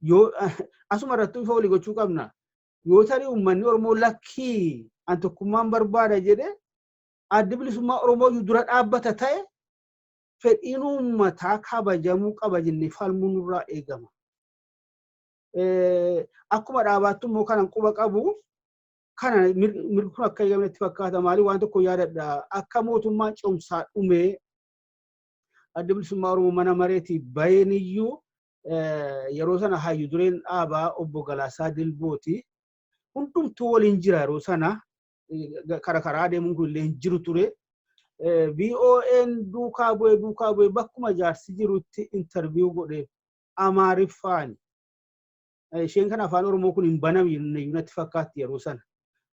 S4: Yoo asuma irratti ifa walii gochuu qabna. Yoo tarii uummanni Oromoo lakkii an tokkummaan barbaada jedhe adda bilisummaa Oromoo dura dhaabbata ta'e fedhiin uummataa kabajamuu qaba jennee falmuun irraa eegama. Akkuma dhaabattu immoo kanan quba qabu kana mirgi kun akka eegamnetti fakkaata maali waan tokko yaadadha akka mootummaan cimsaa dhumee adda bilisummaa Oromoo mana mareetii bayeniyyuu yeroo sana hayyu dureen dhaabaa obbo Galaasaa Dilbooti hundumtuu waliin jira yeroo sana karaa deemuun kun illee hin jiru ture. BON duukaa bu'ee bakkuma jaarsi jirutti interview godhe Amaariffaan. Isheen kan afaan Oromoo kun hin banamne natti fakkaatti yeroo sana.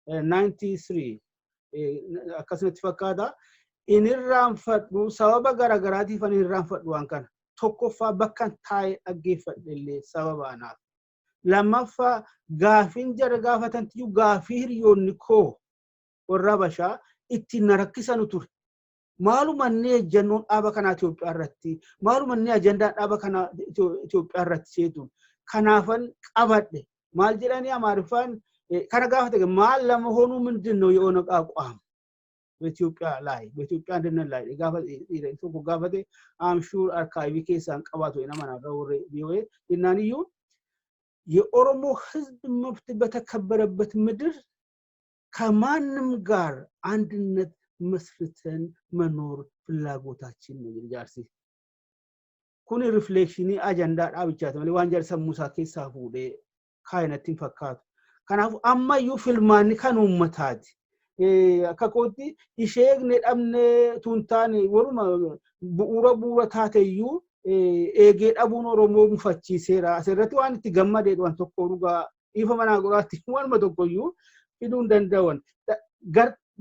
S4: 93 akkasumatti fakkaata. Inni irraanfadhu sababa garaagaraatiif ani irraanfadhu waan kana. Tokkoffaa bakka taa'ee dhaggeeffadhe illee sababa anaaf. Lammaffaa gaafiin jara gaafatantiyyuu gaafii hiriyoonni koo warra Habashaa ittiin na rakkisanu ture. Maalumanne ejjannoon dhaaba kanaa Itoophiyaa irratti maalumanne ajandaan dhaaba kanaa Itoophiyaa irratti seetu. Kanaafan qabadhe maal jedhanii Amaariffaan kana gaafate maal lama hoonuu mindinno yoo na qaaqaam Itoophiyaa laay Itoophiyaa dinnan laay gaafate tokko gaafate I'm sure archive keessaan qabaatu ina mana rawre ቢሆን እናንዩ የኦሮሞ ህዝብ መብት በተከበረበት ምድር ከማንም ጋር አንድነት መስርተን መኖር ፍላጎታችን ነው ይልጃርሲ kun reflectioni agenda dhaabichaa ta'e waan jar sammuusaa keessaa fuudhee kaayinatti fakkaatu. Kanaaf amma iyyuu filmaanni kan uummataati. Akka kootti isheegne dhabne tuntaan waruma bu'uura taate iyyuu eegee dhabuun Oromoo mufachiiseera. Asirratti waan itti gammadee waan tokko dhugaa ifa manaa godhaatti waanuma tokko iyyuu fiduu hin danda'an.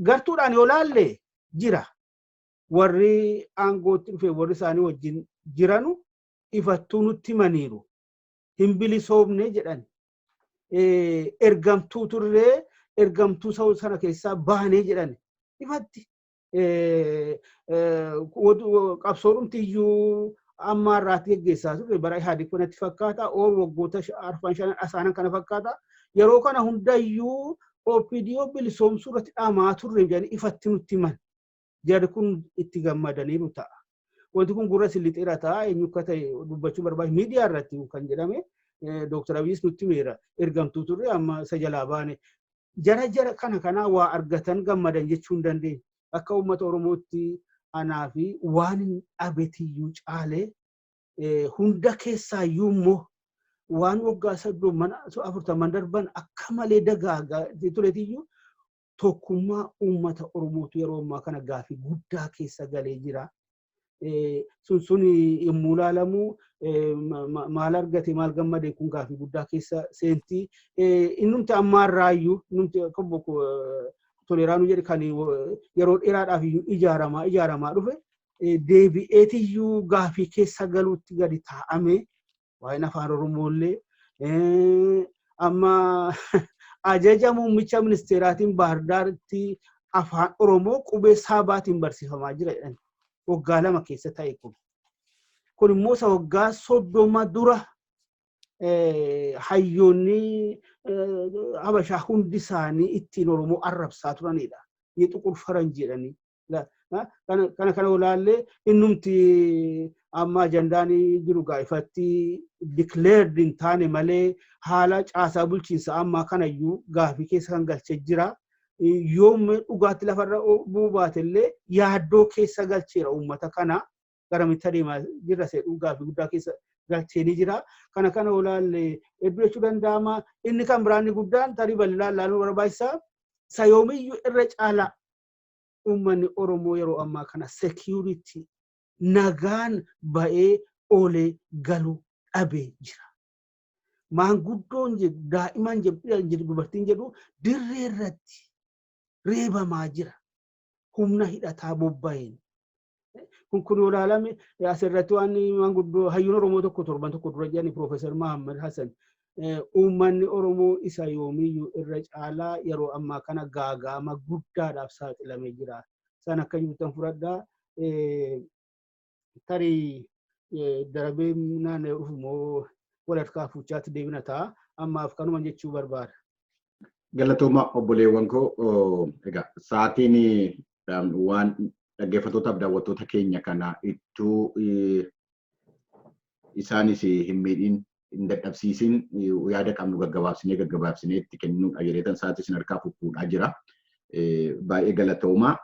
S4: Gartuudhaan yoo laalle jira. Warri aangootti dhufe warri isaanii wajjin jiranu ifattuu nutti maniiru. Hin bilisoomne jedhan. Ergamtuu turree ergamtuu sana keessaa baanee jedhan. Ifatti qabsoodhumti iyyuu amma irraatti geggeessaa turre bara Ihaadig kanatti fakkaata. Ool waggoota 4-5 asaanan kana fakkaata. Yeroo kana hundayyuu OPDO bilisoomsuu irratti dhaamaa turre jedhanii ifatti nutti man. Jarri kun itti gammadaniiru ta'a. wanti kun gurra sillixeera ta'a eenyu akka ta'e dubbachuu barbaadu miidiyaa irratti kan jedhame Dr. Abiyyiis nutti meera ergamtuu turre amma isa jalaa baane jara kana waa argatan gammadan jechuu hin dandeenye akka uummata Oromootti anaa fi waan hin dhabetiyyuu caalee hunda keessaayyuu immoo waan waggaa 40 darban akka malee dagaagaa tureetiyyuu tokkummaa uummata Oromootu yeroo ammaa kana gaaffii guddaa keessa galee jira. Sun yommuu ilaalamu maal argate maal gammade kun gaaffii guddaa keessa seentii innumti ammaarraayyuu innumti akka Toleraanuu jedhe kan yeroo dheeraadhaaf iyyuu ijaaramaa dhufe deebi'eetiyyuu gaaffii keessa galuutti gadi taa'ame waa'een afaan Oromoollee amma ajaja muummicha ministeeraatiin Baahirdaaritti afaan Oromoo qubee saabaatiin barsiifamaa jira jedhan waggaa 2 keessa ta'e kun immoo isa waggaa 30 dura hayyoonni Habashaa hundi isaanii ittiin Oromoo arrabsaa turanidha. Xuqur faranjii jedhanii. Kana olaallee innumti amma ajandaan jiru gaafatti declared hin taane malee haala caasaa bulchiinsa ammaa kanayyuu gaaffii keessa kan galchee jira. Yoom dhugaatti lafarra buubaatellee yaaddoo keessa galcheera uummata kana garamitti adeemaa jirra seedhuu gaaffii guddaa keessa galcheenii jira. Kana olaallee hedduu jechuu danda'ama. Inni kan biraanni guddaan tarii bal'inaan ilaaluu barbaachisaa. Sayoomiyyuu irra caalaa uummanni Oromoo yeroo ammaa kana security nagaan ba'ee oolee galuu dhabee jira. Maanguddoon jedhu daa'iman jedhu dubartiin jedhu dirree irratti reebamaa jira. Humna hidhataa bobba'een. Kun olaalame asirratti waan maanguddoo hayyuun Oromoo tokko torban tokko dura jedhani Profeesar Mahammad Hassan uummanni Oromoo isa yoomiyyuu irra caalaa yeroo ammaa kana gaaga'ama guddaadhaaf saaxilamee jira. San akka jirtan fudhadhaa tarii darabee naannoo dhufu moo walharkaa fuuchaatti deebina ta'a. Ammaaf kanuma jechuu barbaada.
S1: Galatooma obboleewwan koo egaa sa'aatiin waan dhaggeeffattootaaf daawwattoota keenya kana ittuu isaanis hin miidhin hin dadhabsiisin yaada qabnu gaggabaabsinee itti kennuudha jedheetan sa'aatii isin harkaa fuudhaa jira. Baay'ee galatooma.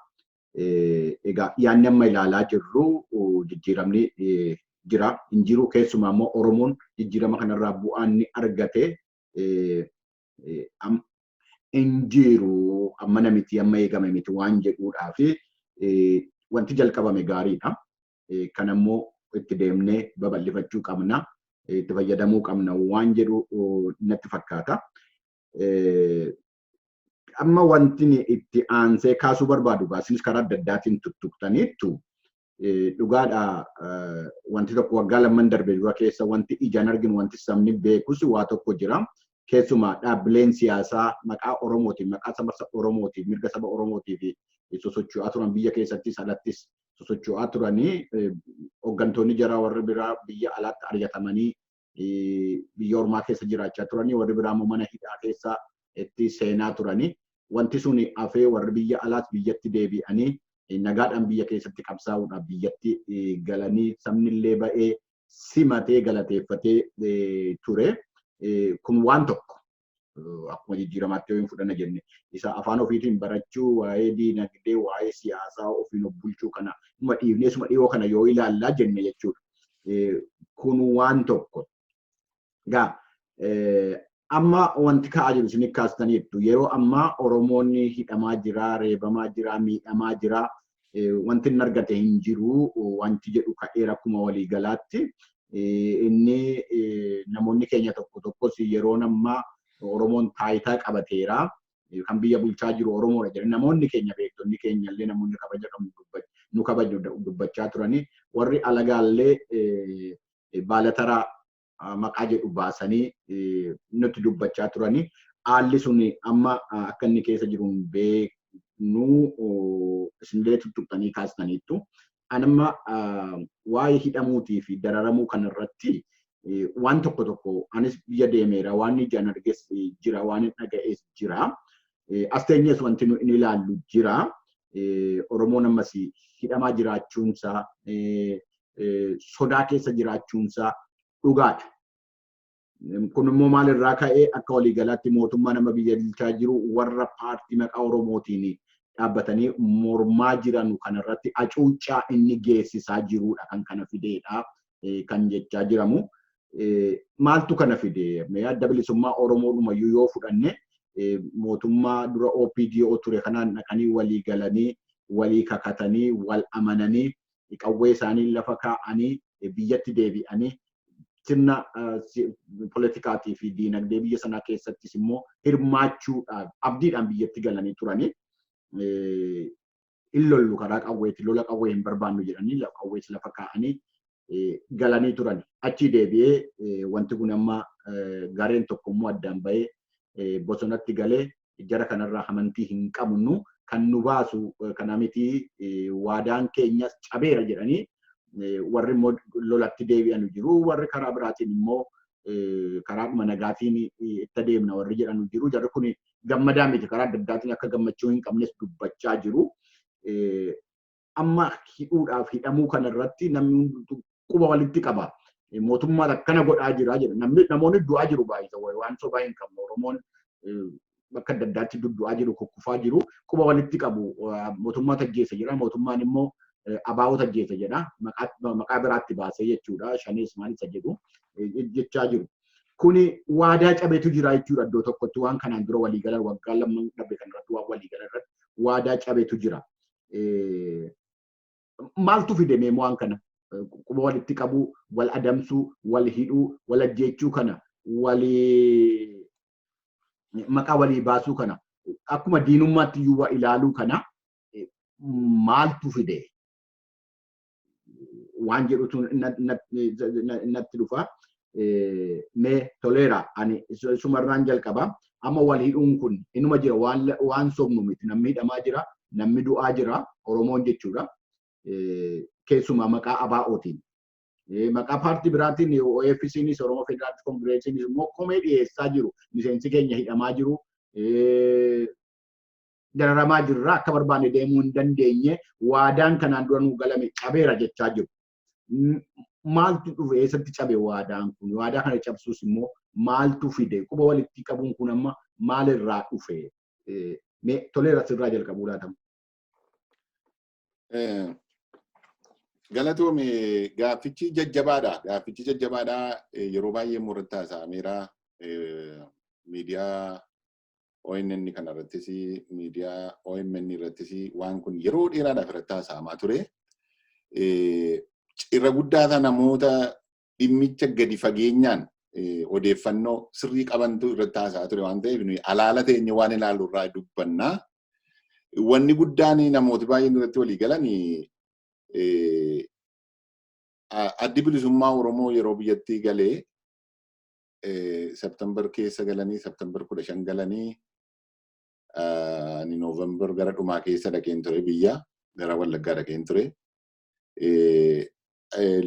S1: Egaa yaadni amma ilaalaa jirru jijjiiramni jira. Hin jiru keessumaa immoo Oromoon jijjiirama kanarraa bu'aan ni argate. Hin jiru amma namiti amma eegame miti waan jedhuudhaa fi wanti jalqabame gaariidha. Kan ammoo itti deemnee babal'ifachuu qabna. Itti fayyadamuu qabna waan jedhu natti fakkaata. Amma wanti itti aansee kaasuu barbaadu isinis karaa adda addaatiin tuttuqtaniittu dhugaadha wanti tokko waggaa 2 darbe dura keessa wanti ijaan arginu wanti sabni beekus waa tokko jira. Keessumaa dhaabbileen siyaasaa maqaa Oromootiin maqaa saba Oromootiin mirga saba Oromootii fi sosocho'aa turan biyya keessattis alattis sosocho'aa turanii hooggantoonni jaraa warri biraa biyya alaatti ari'atamanii biyya ormaa keessa jiraachaa turanii warri biraa immoo mana hidhaa keessa itti seenaa turanii wanti sun hafee warri biyya alaatti biyyatti deebi'anii nagaadhaan biyya keessatti qabsaa'uudhaaf biyyatti galanii sabni illee ba'ee simatee galateeffatee ture. Kun waan tokko akkuma jijjiiramaatti yoo hin fudhanna jenne isa afaan ofiitiin barachuu waa'ee diinagdee waa'ee siyaasaa ofiin of bulchuu kana suma dhiyoo kana yoo ilaallaa jenne jechuudha. Kun waan tokko. Gaa amma wanti ka'aa jiru isin kaastaniittu yeroo ammaa Oromoonni hidhamaa jira, reebamaa jira, miidhamaa jira. Wanti hin argate hin jiru wanti jedhu ka'eera akkuma waliigalaatti. Inni namoonni keenya tokko tokkos yeroo ammaa Oromoon taayitaa qabateera kan biyya bulchaa jiru Oromoodha jedhanii namoonni keenya beektonni keenya illee namoonni kabaja qabnu nu kabaju dubbachaa turanii warri alagaallee baalataraa maqaa jedhu baasanii nutti dubbachaa turanii haalli sun amma akka inni keessa jiru beeknu isinlee tuttuqxanii kaastaniittu. Anamma waa'ee hidhamuutii fi dararamuu kanarratti waan tokko anis biyya deemeera waan ijaan argees jira waan dhaga'ees jira. As teenyees wanti nu ilaallu jira. Oromoon ammas hidhamaa jiraachuunsaa sodaa keessa jiraachuunsaa dhugaadha. Kun immoo maalirraa ka'ee akka waliigalaatti mootummaa nama biyya bulchaa jiru warra paartii maqaa Oromootiin dhaabbatanii mormaa jiran kanarratti hacuuccaa inni geessisaa jirudha kan kana fideedha kan jechaa jiramu. Maaltu kana fide? Adda bilisummaa Oromoodhumayyuu yoo fudhanne mootummaa dura OPDO ture kanaan dhaqanii walii galanii walii kakatanii wal amananii qawwee isaanii lafa kaa'anii biyyatti deebi'anii sirna politikaatii fi diinagdee biyya sanaa keessattis immoo hirmaachuudhaaf abdiidhaan biyyatti galanii turanii illollu karaa qawweetti lola qawwee hin barbaannu jedhanii qawwees lafa kaa'anii galanii turan. Achi deebi'ee wanti kun amma gareen tokko immoo addaan bahee bosonatti galee jara kanarraa amantii hin qabnu kan nu baasu kana miti waadaan keenyas cabeera jedhanii warri immoo lolatti deebi'anu jiru. Warri karaa biraatiin immoo karaa nagaatiin itti deemna warri jedhanu jiru. Jarri kun gammadaa miti karaa adda addaatiin akka gammachuu hin qabnes dubbachaa jiru. Amma hidhuudhaaf hidhamuu kanarratti namni quba walitti qaba. Mootummaan akkana godhaa jira jedha. Namoonni du'aa jiru baay'isa waan sobaa hin qabne. Oromoon bakka adda addaatti du'aa jiru kukkufaa jiru. Quba walitti qabu. Mootummaa tajjeessa jedha. Mootummaan immoo abaa'oo tajjeessa jedha. Maqaa biraatti baasee jechuudha. Shanees maal isa jedhu jechaa jiru. Kuni waadaa cabeetu jira jechuudha iddoo tokkotti waan kanaan dura waliigalan waggaa lamman dhabe kanarratti waan waliigalan irratti waadaa cabeetu jira. Maaltu fide mee waan kana? Quba walitti qabu, wal adamsuu, wal hidhuu, wal ajjeechuu kana, maqaa walii baasuu kana, akkuma diinummaatti iyyuu ilaaluu kana maaltu fide? Waan jedhutu natti dhufa. Mee toleera ani sumarraan jalqaba. Amma wal hidhuun kun inuma jira waan sobnu miti. Namni hidhamaa jira, namni du'aa jira, Oromoon jechuudha. Keessumaa maqaa ABO'tiin. Maqaa paartii biraatiin OFC'nis Oromoo Federaalist Kongireesiinis immoo komee dhiyeessaa jiru. Miseensi keenya hidhamaa jiru. Dararamaa jirra akka barbaanne deemuu hin dandeenye waadaan kanaan dura nuu galame cabeera jechaa jiru. Maaltu dhufe eessatti cabe waadaan kun? Waadaa kana cabsuus immoo maaltu fide? Quba walitti qabuun kun amma maalirraa dhufe? Toleera sirraa jalqabuu laatamu.
S3: Galatoome gaaffichi jajjabaadha. Gaaffichi jajjabaadha. Yeroo baay'ee murtaa saameera miidiyaa ONN kanarrattis miidiyaa OMN irrattis waan kun yeroo dheeraadhaaf irratti haasa'amaa ture. Irra guddaa namoota dhimmicha gadi fageenyaan odeeffannoo sirrii qabantu irratti haasa'aa ture waan ta'eef nuyi alaala teenye waan ilaallu irraa dubbannaa. Wanni guddaan namooti baay'een irratti walii galan addi bilisummaa Oromoo yeroo biyyattii galee September keessa galanii September 15 galanii ni November gara dhumaa keessa dhaqeen ture biyya gara Wallaggaa dhaqeen ture.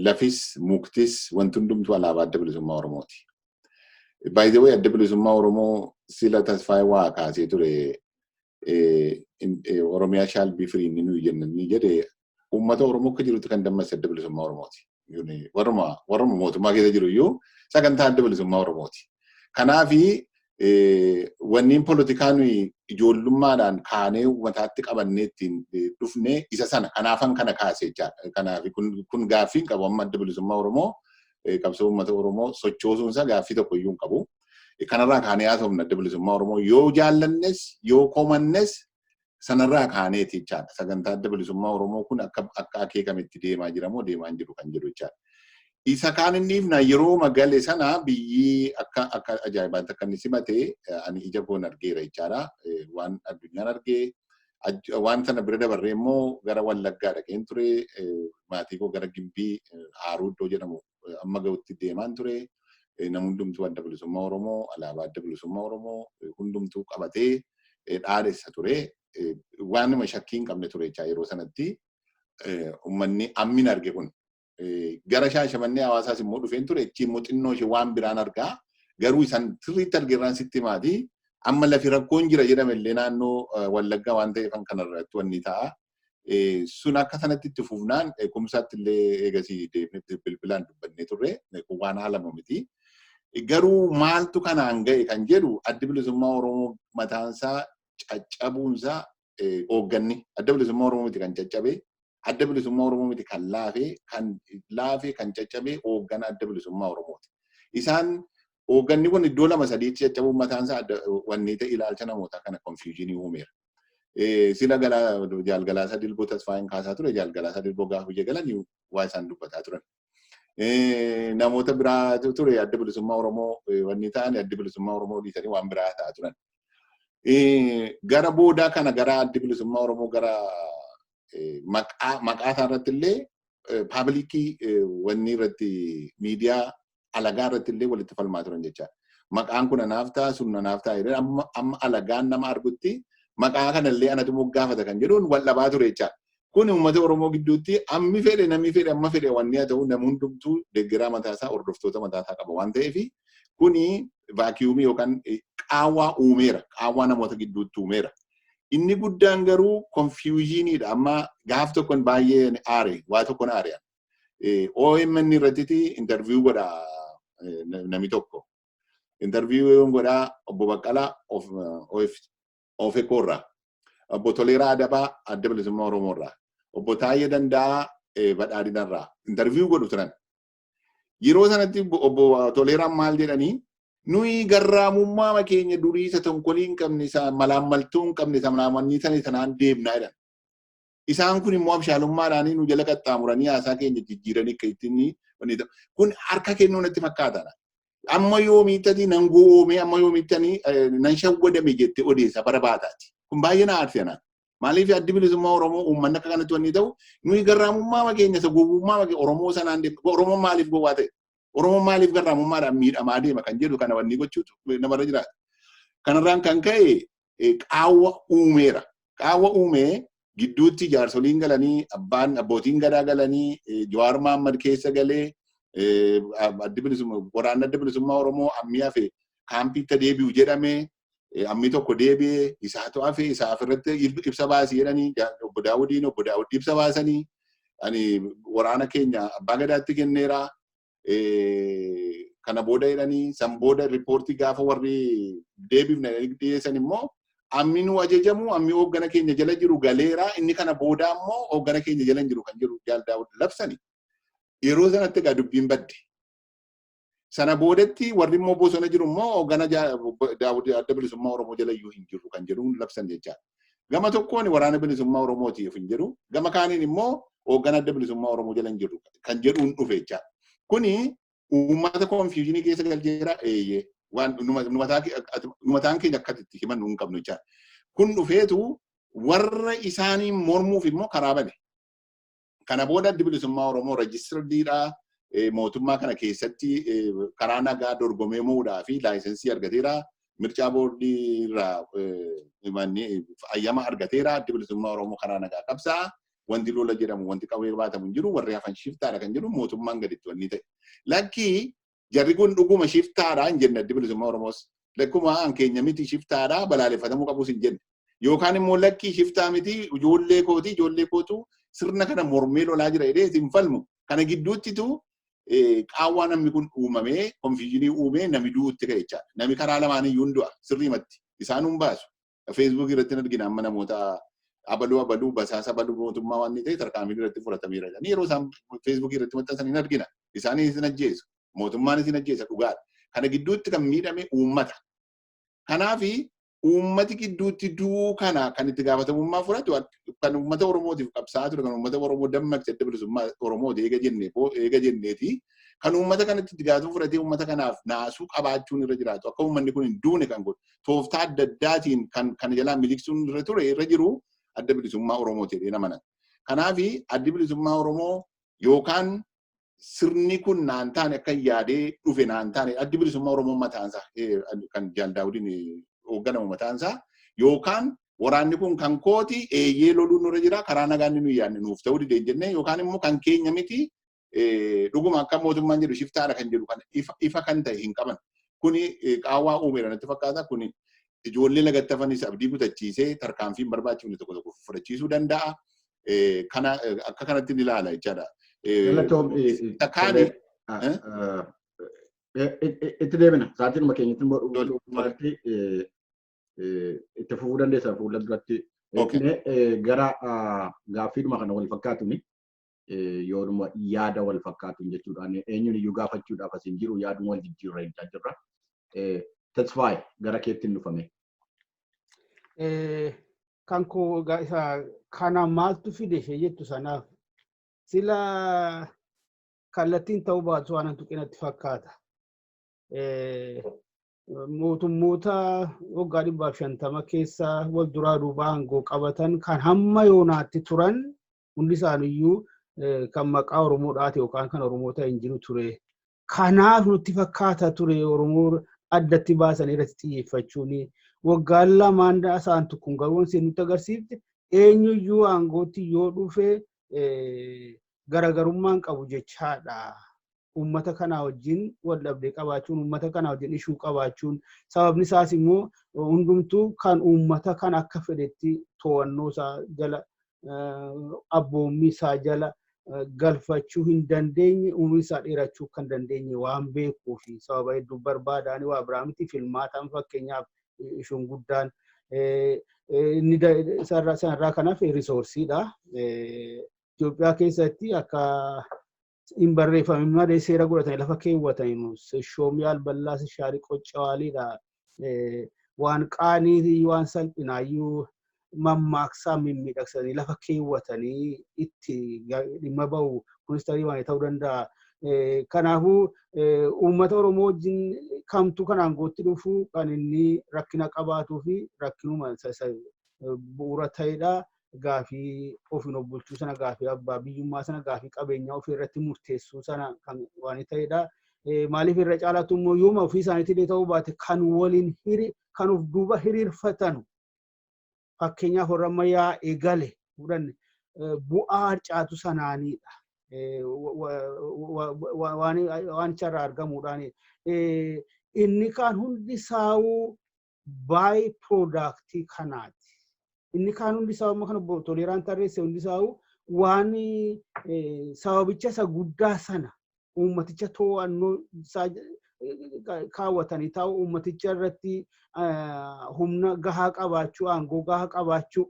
S3: Lafis muktis wanti hundumtuu alaabaa adda bilisummaa Oromooti. By the way adda bilisummaa Oromoo sila Tasfaayee waa kaasee ture Oromiyaa shall be free ni nuyi jennanii jedhe uummata Oromoo akka jirutti kan dammas adda bilisummaa Oromooti. Warruma mootummaa keessa jiru iyyuu sagantaa adda bilisummaa Oromooti. Kanaafi wanniin politikaa nuyi ijoollummaadhaan kaanee uummataatti qabannee ittiin dhufne isa sana kanaafan kana kaasee jechaadha. Kanaafi kun gaaffiin qabu amma adda bilisummaa Oromoo qabsoo uummata Oromoo sochoosuunsa gaaffii tokko iyyuu hin qabu. Kanarraa kaanee haasofna adda bilisummaa Oromoo yoo jaallannes yoo komannes sanarraa kaaneeti jechaadha. Sagantaa adda bilisummaa Oromoo kun akka akeekametti deemaa jira moo deemaa hin jiru kan jedhu jechaadha. Isa kaan inniif na yeroo magale sana biyyi akka ajaa'ibaatti akka inni simate ani ija koon argeera jechaadha. Waan addunyaan argee waan sana bira dabarree immoo gara Wallaggaa dhaqeen ture. Maatii koo gara Gimbii Haaruu iddoo jedhamu amma ga'utti deemaan ture. Namni hundumtuu adda bilisummaa Oromoo alaabaa adda bilisummaa Oromoo hundumtuu qabatee dhaadessa ture. Waan nama shakkii hin qabne ture jechaa yeroo sanatti uummanni ammin arge kun gara Shaashamannee Hawaasaas immoo dhufeen ture achi immoo xinnoo ishee waan biraan argaa garuu isaan sirriitti argeerraan sitti maatii amma lafi rakkoon jira jedhame illee naannoo Wallaggaa waan ta'eef kanarratti wanni ta'a. sun akka sanatti itti fufnaan kumsaatti illee eegasii deemnee bilbilaan dubbannee turre kun waan haalamu miti. Garuu maaltu kanaan ga'e kan jedhu adda bilisummaa Oromoo mataansaa caccabuunsaa hoogganni adda bilisummaa Oromoo miti kan caccabe adda bilisummaa Oromoo miti kan laafee kan caccabe hooggana adda bilisummaa Oromooti. Isaan hoogganni kun iddoo lama sadiitti caccabuun mataansaa wanni ta'e ilaalcha namootaa kana confusionii uumeera. Sila jaalgalaasaa dilboo tasfaayin kaasaa ture jaalgalaasaa dilboo gaafa ija galanii waa isaan dubbataa turan. Namoota biraa ture adda bilisummaa Oromoo wanni ta'an adda bilisummaa Oromoo dhiisanii waan biraa ta'aa turan. Gara boodaa kana gara adda bilisummaa Oromoo gara maqaa isaa irratti illee paabliikii wanni irratti miidiyaa alagaa irratti illee walitti falmaa turan jecha. Maqaan kun anaaf ta'a sun anaaf ta'a amma alagaan nama argutti maqaa kanallee anatu moggaafata kan jedhuun wal dhabaa ture jecha. Kun uummata Oromoo gidduutti namni fedhe amma fedhe wanni haa ta'u namni hundumtuu deeggaraa mataasaa hordoftoota mataasaa qaba waan ta'eef kuni vaakiyuumii yookaan qaawwaa uumeera. Qaawwaa namoota gidduutti uumeera. Inni guddaan garuu confusioniidha. Amma gaaf tokkoon baay'ee aare waa tokkoon aare. OMN irratti interview godha nami tokko. Interview godha obbo Baqqalaa Ofekoorraa. Obbo Toleeraa Adabaa adda bilisummaa Oromoorraa. Obbo Taayyee Danda'aa Badhaadhinarraa. Interview godhu turan. Yeroo sanatti obbo Toleeraan maal jedhanii nuyi garraamummaa keenya durii isa tonkolii hin qabne isa malaammaltuu hin qabne isa malaamanni sanaan deemnaa jedhan. Isaan kun immoo abshaalummaadhaan nu jala qaxxaamuranii haasaa keenya jijjiiranii akka ittiin kun harka kennuu natti fakkaatadha. Amma yoomiittati nan goomee amma yoomiittanii nan shawwadame jettee odeessa bara baataati. Kun baay'ee na aarseena. Maaliif addi bilisummaa Oromoo uummanni akka kanatti wanni ta'u nuyi garraamummaa keenya isa gowwummaa Oromoo sanaan deemu Oromoon maaliif gowwaa ta'e? Oromoon maaliif garraamummaadhaan miidhamaa deema kan jedhu kana wanni gochuutu namarra jiraata. Kanarraan kan ka'e qaawwa uumeera. Qaawwa uumee gidduutti jaarsoliin galanii abbootiin gadaa galanii Jawaar Mahaammad keessa galee waraanni adda bilisummaa Oromoo ammiyaa fi kaampiitti deebi'u jedhamee ammi tokko deebi'ee isaatu hafe isaaf irratti ibsa baasii jedhanii obbo Daawud ibsa baasanii waraana keenya abbaa gadaatti kenneera. Kana booda jedhanii san booda riippoortii gaafa warri deebiifna dhiyeessan immoo ammi nu ajajamu ammi hooggana keenya jala jiru galeera inni kana booda immoo hooggana keenya jala jiru kan jiru Jaal Daawud labsani. Yeroo sanatti egaa dubbiin badde. Sana boodatti warri immoo bosona jiru immoo hooggana Daawud adda bilisummaa Oromoo jala iyyuu hin jiru kan jedhuun labsan jechaadha. Gama tokkoon waraana bilisummaa Oromootiif hin jiru. Gama kaaniin immoo hooggana adda bilisummaa Oromoo jala hin jiru kan jedhuun dhufe jechaadha. Kuni uummata confusionii keessa galcheera eeyyee waan numataan keenya akkatti himan hin qabnu jechaadha. Kun dhufeetu warra isaanii mormuuf immoo karaa bane. Kana booda addi bilisummaa Oromoo reejistirdiidhaa mootummaa kana keessatti karaa nagaa dorgomee mo'uudhaa fi laayisensii argateera. Mircaa boordii irraa ayyama argateera. Addi bilisummaa Oromoo karaa nagaa qabsaa. Wanti lola jedhamu wanti qawwee baatamu hin jiru warri hafan shiftaadha kan jedhu mootummaan gaditti wanni ta'e. Lakkii jarri kun dhuguma shiftaadha hin jenne addi bilisummaa Oromoos. Lakkuma an keenya miti shiftaadha balaaleffatamuu qabus hin jenne. Yookaan immoo lakkii shiftaa miti ijoollee kootu sirna kana mormee lolaa jira jedhee hin falmu. Kana gidduuttitu qaawwaa namni kun uumamee konfiijinii uumee namni du'uutti ka'e jechaadha. Namni karaa lamaaniyyuu hin du'a sirriimatti isaan hin baasu. Feesbuuk irratti argina amma namoota abaluu basaasa abaluu mootummaa waan ta'e tarkaanfii irratti fudhatameera. Yeroo isaan feesbuuk irratti maxxansan hin argina. Isaanis hin ajjeesu. Mootummaanis hin ajjeesa dhugaadha. Kana gidduutti kan miidhame uummata. Kanaafi uummati gidduutti du'uu kana kan itti gaafatamummaa fudhatu kan uummata Oromootiif qabsaa'aa ture kan uummata Oromoo dammaqse adda bilisummaa Oromooti eega jenneeti. Kan uummata kanatti itti gaafatama fudhatee uummata kanaaf naasuu qabaachuun irra jiraatu. Akka uummanni kun hin duune kan godhu. Tooftaa adda addaatiin kan jalaa miliqsuun irra ture irra jiru adda bilisummaa Oromooti jedhee namanan. Kanaafi addi bilisummaa Oromoo yookaan sirni kun naan taane akka yaadee dhufe naan taane addi bilisummaa Oromoo mataansaa kan Jaal Daawudiin hoogganamu mataansaa yookaan waraanni kun kan kooti eeyyee loluun nurra jira karaa nagaan nu yaadne nuuf ta'uu dideen jennee yookaan immoo kan keenya miti dhuguma akka mootummaan jedhu shiftaadha kan jedhu kan ifa kan ta'e hin qaban. Kuni qaawwaa uumeera natti fakkaata. Kuni ijoollee lagattafanis abdii kutachiisee tarkaanfiin barbaachifne tokko tokko fudhachiisuu danda'a. kana akka kanatti ni ilaala jechaadha.
S1: Galatoom
S3: Takkaani
S1: itti deemina sa'aatiin makeenyatti dhumarratti itti fufuu dandeessan fuula duratti gara gaaffiidhuma kana wal fakkaatuuni yooduma yaada wal fakkaatuun jechuudhaan eenyuun iyyuu gaafachuudhaaf asiin jiru yaaduma wal jijjiirraa jirra. Tasfaay gara keetti hin dhufame.
S4: Kan koo kana maaltu fide ishee jettu sanaaf sila kallattiin ta'uu baatu waan tuqinatti fakkaata. Mootummoota waggaa 150 keessa wal duraa duubaa aangoo qabatan kan hamma yoonaatti turan hundi isaaniiyyuu kan maqaa Oromoodhaati yookaan kan Oromoota hin jiru ture. Kanaaf nutti fakkaata ture Oromoo addatti baasanii irratti xiyyeeffachuun waggaan lamaan isaan tokkoon garuu isin nutti agarsiifte eenyuyyuu aangootti yoo dhufe garaagarummaan qabu jechaadha. Uummata kanaa wajjin wal dhabdee qabaachuun uummata kanaa wajjin ishuu qabaachuun sababni isaas immoo hundumtuu kan uummata kan akka fedhetti to'annoo isaa jala abboommii isaa jala galfachuu hin dandeenye umurii isaa dheerachuu kan dandeenye waan beekuuf sababa hedduu barbaadaan waa biraamiti filmaataan fakkeenyaaf ishuun guddaan inni sanarraa kanaaf riisoorsiidha. Itoophiyaa keessatti akka hin barreeffamin malee seera godhatanii lafa keewwatanii shoomiyaal ballaas shaarii qoccawaaliidha. Waan qaanii waan salphinaayyuu mammaaksaa mimmiidhagsanii lafa keewwatanii itti dhimma bahu kunis tarii waan ta'uu danda'a. Kanaafuu uummata Oromoo wajjin kamtu kan aangootti dhufu kan inni rakkina qabaatuu fi rakkinuma bu'uura ta'edha. Gaafii ofiin of bulchuu sana gaafii abbaa biyyummaa sana gaafii qabeenyaa ofii irratti murteessuu sana kan waan ta'edha. Maaliif irra caalaatu immoo yooma ofii isaaniitti ta'uu baate kan waliin kan of duuba hiriirfatan fakkeenyaaf warra ammayyaa eegale fudhanne bu'aa harcaatu sanaanidha. Waan carraa argamuudhaan inni kaan hundi isaawuu baay'ee piroodaaktii kanaati. Inni kaan hundi isaa amma kana toleraan tarreesse hundi isaa waan sababicha isa guddaa sana uummaticha to'annoo isaa kaawwatanii taa'u uummaticha irratti humna gahaa qabaachuu aangoo gahaa qabaachuu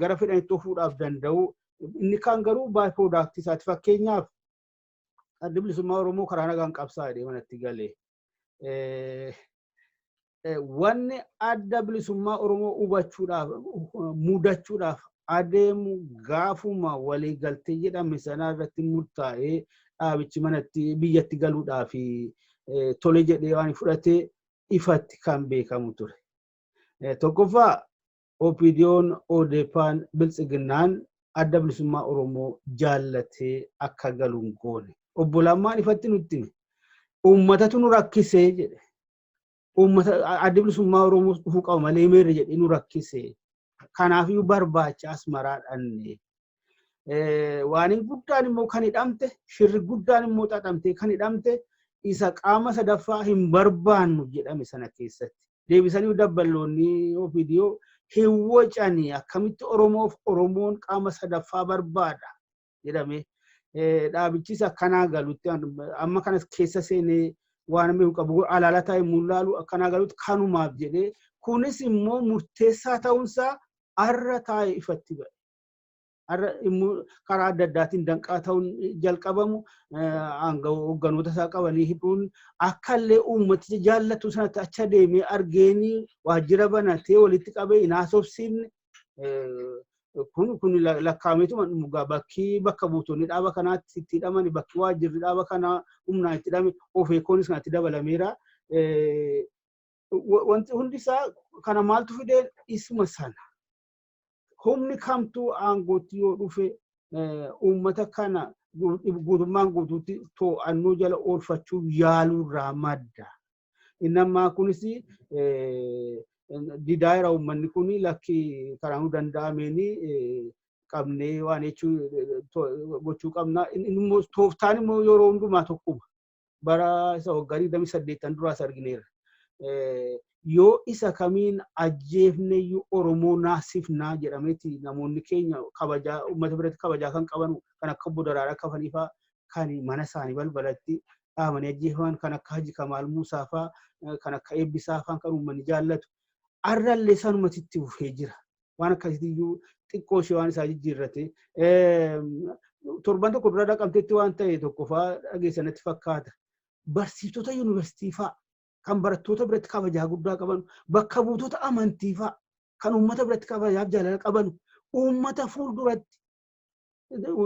S4: gara fedhanitti ofuudhaaf danda'u. Inni kaan garuu baay'ee piroodaaktii isaati. Fakkeenyaaf adda bilisummaa Oromoo karaa nagaan qabsaa'ee manatti galee. Wanni adda bilisummaa Oromoo hubachuudhaaf mudachuudhaaf adeemu gaafuma walii galtee jedhame sana irratti murtaa'ee dhaabichi manatti biyyatti galuudhaaf tole jedhee waan fudhatee ifatti kan beekamu ture. Tokkoffaa OPDO'n ODP'n Biltsiginnaan adda bilisummaa Oromoo jaallatee akka galuun goone. Obbo Lammaan ifatti nutti uummatatu nu rakkisee jedhe. Adda bilisummaa Oromoo dhufuu qaba malee meerre jedhee nu rakkise. Kanaafiyyuu barbaacha asmaraa dhanne. Waan guddaan immoo kan hidhamte shirri guddaan immoo xaxamtee kan hidhamte isa qaama sadaffaa hin barbaannu jedhame sana keessatti. Deebisanii dabballoonni OPDO hin wocanii akkamitti Oromoof Oromoon qaama sadaffaa barbaada jedhame. Dhaabichis akkanaa galutti amma kanas keessa seenee waan ammoo qabu alaalataa mul'aalu akkanaa galutti kanumaaf jedhee kunis immoo murteessaa ta'uunsaa arra taa'ee ifatti ba'e. Arra immoo karaa adda addaatiin danqaa ta'uun jalqabamu hoogganoota isaa qabanii hidhuun akkallee uummaticha jaallatu sanatti acha deemee argeenii waajjira banatee walitti qabee hin haasofsiifne kun lakkaameetuma bakki bakka buutonni dhaaba kanaatti itti hidhamani bakki waajjirri dhaaba kanaa humnaan itti hidhame ofeekoonis kanatti dabalameera. Wanti hundi isaa kana maaltu fidee isuma sana. Humni kamtuu aangootti yoo dhufe uummata kana guutummaan guutuutti to'annoo jala oolfachuuf yaaluurraa madda. Inni ammaa kunis didaayira uummanni kun lakki karaanuu danda'ameeni qabnee waan jechuu gochuu qabna. Immoo tooftaan immoo yeroo hundumaa tokkuma. Bara isa waggaa 28 duraas argineera. yoo isa kamiin ajjeefne iyyuu Oromoo naasifnaa jedhameeti namoonni keenya kabajaa uummata biratti kabajaa kan qaban kan akka Obbo Daraaraa Kafanii fa'aa kan mana isaanii balbalatti dhaamanii ajjeefaman kan akka Haji Kamaal Muusaa fa'aa kan akka Eebbisaa fa'aa kan uummanni jaallatu arrallee sanumatti itti fufee jira. Waan akkasiiyyuu xiqqoo ishee waan isaa jijjiirrate torban tokko dura dhaqamteetti waan ta'e tokko fa'aa dhageessanatti fakkaata. Barsiisota yuunivarsiitii fa'aa kan barattoota biratti kabajaa guddaa qaban bakka buutota amantii fa'aa kan uummata biratti kabajaaf jaalala qaban uummata fuulduratti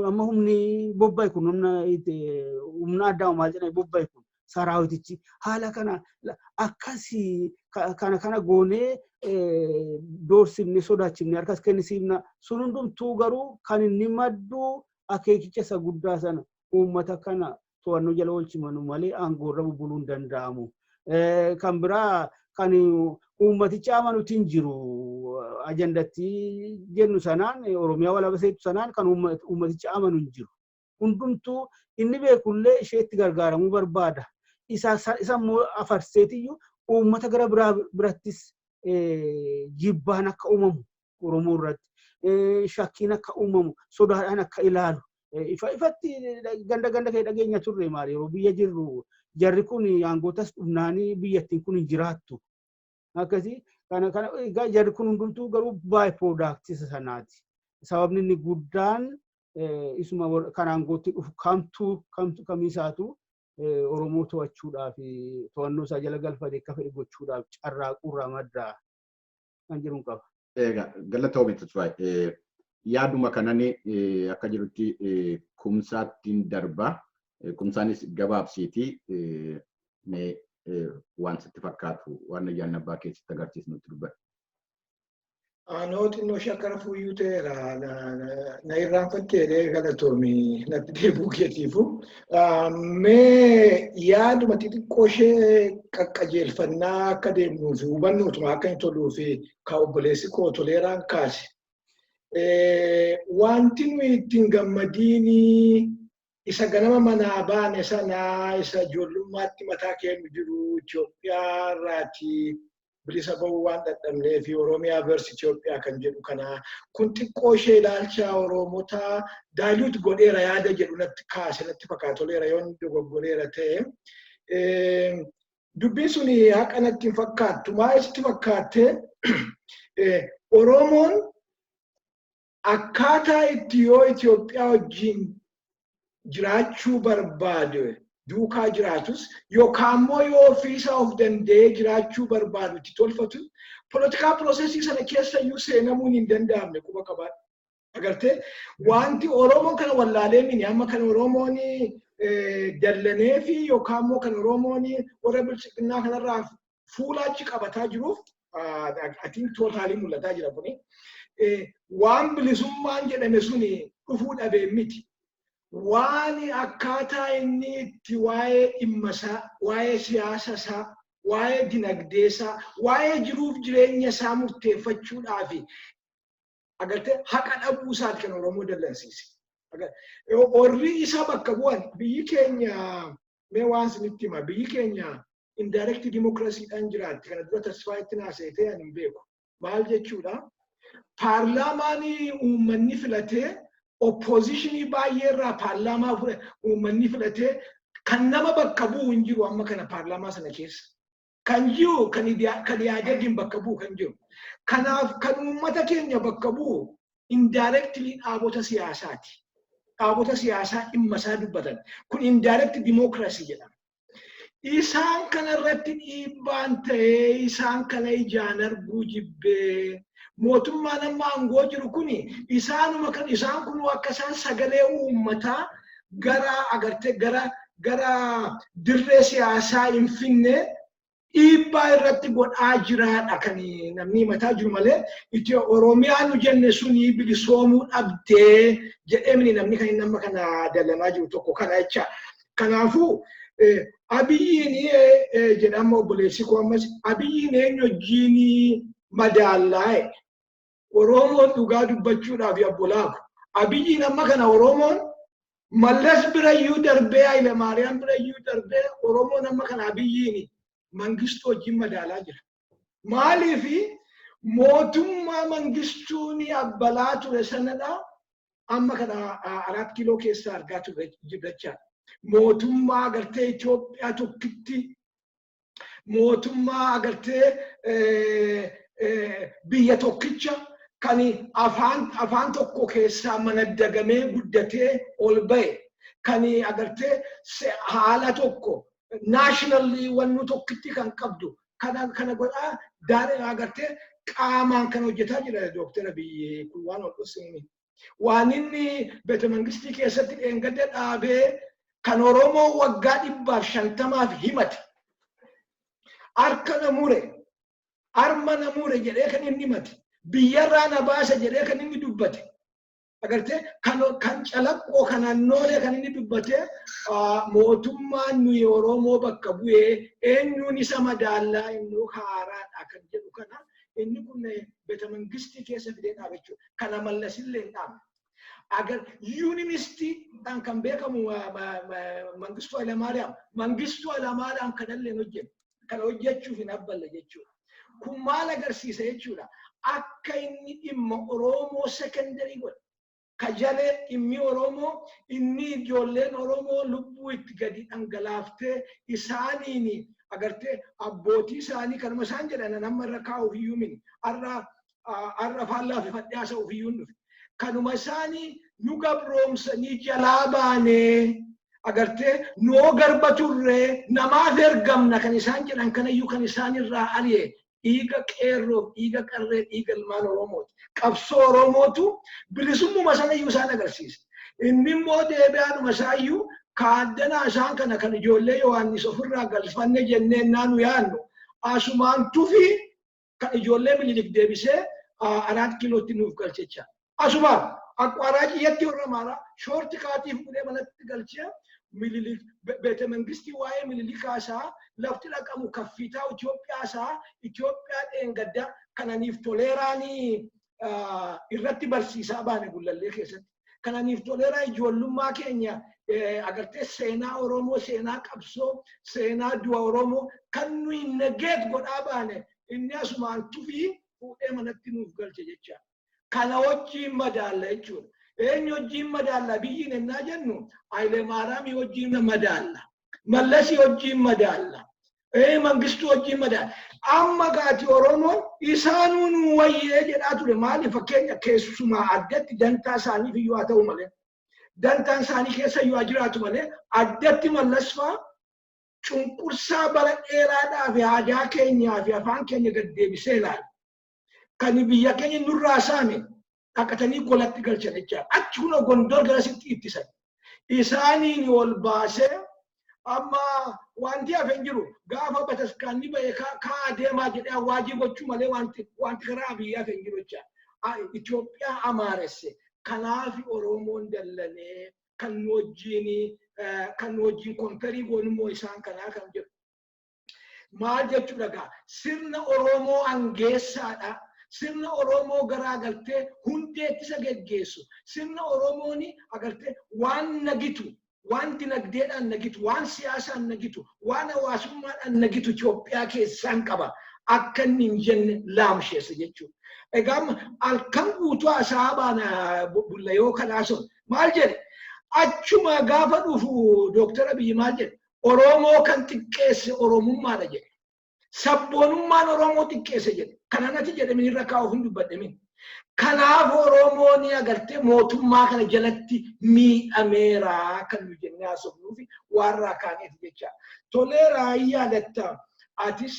S4: amma humni bobba'e kun humna addaa maal jedhame bobba'e kun saraawitichi haala kana akkasii kana goonee doorsifne sodaachifne harkas kennisiifna sun hundumtuu garuu kan inni maddu akeekicha isa guddaa sana uummata kana to'annoo jala oolchimanu malee aangoorra bubbuluu hin danda'amu. Kan biraa kan uummaticha amanuutti hin jiru ajandatti jennu sanaan Oromiyaa walaaba seetu sanaan kan uummaticha amanu hin jiru. Hundumtuu inni beekullee isheetti gargaaramuu barbaada. Isa immoo afarseetiyyuu uummata gara birattis jibbaan akka uumamu Oromoo irratti shakkiin akka uumamu sodaadhaan akka ilaalu ifatti ganda kee dhageenya turre maali yeroo biyya jirru jarri kun aangootas dhufnaanii biyyattiin kun hin jiraattu. Akkasii kana jarri kun hundumtuu garuu baay piroodaaktii sanaati. Sababni inni guddaan isuma kan aangootti dhufu kamiisaatu Oromoo to'achuudhaaf to'annoo isaa jala galfatee akka fedhe gochuudhaaf carraaquurraa maddaa kan jiru qaba.
S1: Egaa galatoomii tutuwaa yaaduma kanani akka jirutti kumsaattiin darba kumsaanis gabaabsiiti waan sitti fakkaatu waan ayyaana abbaa keessatti agarsiisnutti dubbata.
S2: Anooti no shakkara fuuyyuu ta'eera na irraanfatteedhee galatoomii natti deebuu keetiifu. Mee yaaduma xixiqqoo ishee qaqqajeelfannaa akka deemnuu fi hubannootuma akka hin toluu fi ka obboleessi koo toleeraan kaase. Wanti nuyi ittiin gammadiini isa ganama manaa baane sanaa isa ijoollummaatti mataa keenya jiru Itoophiyaa irraatii bilisa bahuu waan dadhabnee fi Oromiyaa versus Itoophiyaa kan jedhu kana kun xiqqoo ishee ilaalcha Oromootaa daaluut godheera yaada jedhu natti kaase natti fakkaatoleera yoon dogoggoreera ta'e dubbiin suni haqa natti hin fakkaattu maalitti fakkaatte Oromoon akkaataa itti yoo Itoophiyaa wajjin jiraachuu barbaade duukaa jiraatus yookaan immoo yoo ofiisaa of danda'ee jiraachuu barbaadu itti tolfatu politikaa piroosesii sana keessa iyyuu seenamuun hin danda'amne quba qabaadha. Agartee wanti Oromoon kana wallaalee mini amma kan Oromoon dallanee fi yookaan immoo kan Oromoon warra bilchiqinnaa kanarraa fuulaachi qabataa jiruuf atiin tootaalii mul'ataa jira kuni. Waan bilisummaan jedhame suni dhufuu dhabee miti. Waan akkaataa inni itti waa'ee dhimma isaa, waa'ee siyaasa isaa, waa'ee dinagdee isaa, waa'ee jiruuf jireenya isaa murteeffachuudhaaf agartee haqa dhabuu isaati kan Oromoo dallansiise. Orri isa bakka bu'an biyyi keenya mee waan isinitti hima biyyi keenya indirect democracyidhaan jiraatti kana dura tasfaa'itti naasa'ee ani hin beeku. Maal jechuudha? Paarlaamaan uummanni filatee oppositionii baay'ee irraa paarlaamaa uummanni filatee kan nama bakka bu'u hin jiru amma kana paarlaamaa sana keessa. Kan jiru kan yaadagin bakka bu'u kan jiru. Kanaaf kan uummata keenya bakka bu'u indirectly dhaabota siyaasaati. Dhaabota siyaasaa dhimma isaa dubbatan. Kun indirect democracy jedhama. Isaan kanarratti dhiibbaan ta'ee isaan kana ijaan arguu jibbee mootummaan amma aangoo jiru kuni isaanuma kan isaan kun akka isaan sagalee uummataa gara agartee gara dirree siyaasaa hin finne dhiibbaa irratti godhaa jiraadha kan namni mataa jiru malee Itiyoo Oromiyaa nu jenne suni bilisoomuu dhabdee jedhee namni kan inni amma kana dallamaa jiru tokko kana jecha. Kanaafuu Abiyyiin jedhama obboleessi koo ammas Abiyyiin eenyu wajjin madaallaa Oromoon dhugaa dubbachuudhaaf yabbolaaku. Abiyyiin amma kana Oromoon mallas birayyuu darbee Haile Maariyaam birayyuu darbee Oromoon amma kana Abiyyiin Mangistuu wajjin madaalaa jira. Maaliifi mootummaa mangistuuni abbalaa ture sanadha amma kana 4 kiiloo keessa argaa ture jecha mootummaa agartee Itoophiyaa tokkitti mootummaa agartee biyya tokkicha kan afaan tokko keessaa manaddagamee guddatee ol ba'e kan agartee haala tokko nationally wannu tokkitti kan qabdu kana godhaa daare agartee qaamaan kan hojjetaa jira Dr. Abiy kun waan ol dhosini waan inni beete mangistii keessatti dheengadda dhaabee kan Oromoo waggaa 150 himate harka namure arma namure jedhee kan inni himate biyyarraa na baasa jedhee kan inni dubbate agartee kan calaqqoo kanannoole kan inni dubbate mootummaan nuyi Oromoo bakka bu'ee eenyuun isa madaallaa innuu haaraadha kan jedhu kana inni kun beete mangistii keessa fidee dhaabachuu kana mallasillee dhaaba agar unionistii dhaan kan beekamu Mangistuu Hayilamaariyaam kanallee hojjetu kana hojjechuuf hin abballe jechuudha kun maal agarsiisa jechuudha akka inni dhimma Oromoo secondarii godha kajalee dhimmi Oromoo inni ijoolleen Oromoo lubbuu itti gadi dhangalaaftee isaaniin agartee abbootii isaanii kanuma isaan jedhan amma irra kaa'uuf iyyuu mini arra faallaa fi fadhaasa ofiyyuu nufi kanuma isaanii nu gabroomsanii jalaa baanee agartee noo garba turree namaaf ergamna kan isaan jedhan kanayyuu kan isaan irraa ari'e dhiiga qeerroo dhiiga qarree dhiiga ilmaan Oromooti qabsoo Oromootu bilisummuma sanayyuu isaan agarsiisa inni immoo deebi'aadhuma isaayyuu kaaddanaa isaan kana kan ijoollee Yohaannis ofirraa galfanne jenneen naanu yaannu asumaan tufi kan ijoollee Minilik deebisee 4 kiilootti nuuf galchecha asumaan akkaaraa qiyyatti warra maaraa shoorti kaatiif gudee manatti galchee Minilik beete mangistii waa'ee Minilikaasaa lafti dhaqamu kaffitaa Itoophiyaa dheengadda kananiif toleeraanii irratti barsiisaa baane gullallee keessatti kananiif toleeraa ijoollummaa keenya agartee seenaa Oromoo seenaa qabsoo seenaa du'a Oromoo kan nuyi nageet godhaa baane inni asumaan tufii fuudhee manatti nuuf galche jecha kana wajjiin madaalla jechuudha eenyu wajjiin madaalla biyyiin ennaa jennu Hayilemaariyaamii wajjiin madaalla Mallasii wajjiin madaalla Mangistuu wajjiin madaalla amma gaati Oromoon isaanuun wayyee jedhaa ture maali fakkeenya keessumaa addatti dantaa isaaniif iyyuu haa ta'u malee dantaan isaanii keessa iyyuu haa jiraatu malee addatti Mallasfaa cunqursaa bara dheeraadhaa fi aadaa keenyaa fi afaan keenya gad deebisee ilaala kan biyya keenya nurraa saame dhaqatanii golatti galchan jecha achi kun Gondor garasitti ittisan isaaniin ol baasee amma wanti hafen jiru gaafa bataskaanni ba'e kaa deemaa jedhee waajii gochuu malee wanti karaa Abiyyi hafen jiru jecha Itoophiyaa amaaresse kanaaf Oromoon dallanee kan wajjiin kontarii goonummoo isaan kanaa kan jedhu maal jechuudha gaa sirna Oromoo angeessaadha sirna Oromoo garaagaltee hundeetti isa geggeessu sirna Oromooni agartee waan nagitu waan dinagdeedhaan nagitu waan siyaasaan nagitu waan hawaasummaadhaan nagitu Itoophiyaa keessaan qaba akka inni hin jenne laamsheessa jechuudha. Egaa halkan guutuu hasaabaan bulla yoo kanaason maal jedhe achuma gaafa dhufu Dr. Abiy maal jedhe Oromoo kan xiqqeesse Oromummaadha jedhe sabboonummaan Oromoo xiqqeesse jedhe kananatti jedhamin irra kaa'uuf hin dubbadhamin kanaaf Oromoon agartee mootummaa kana jalatti miidhameera kan nu jennee haasofnuufi warra kaaneeti jecha toleeraa yaadatta atis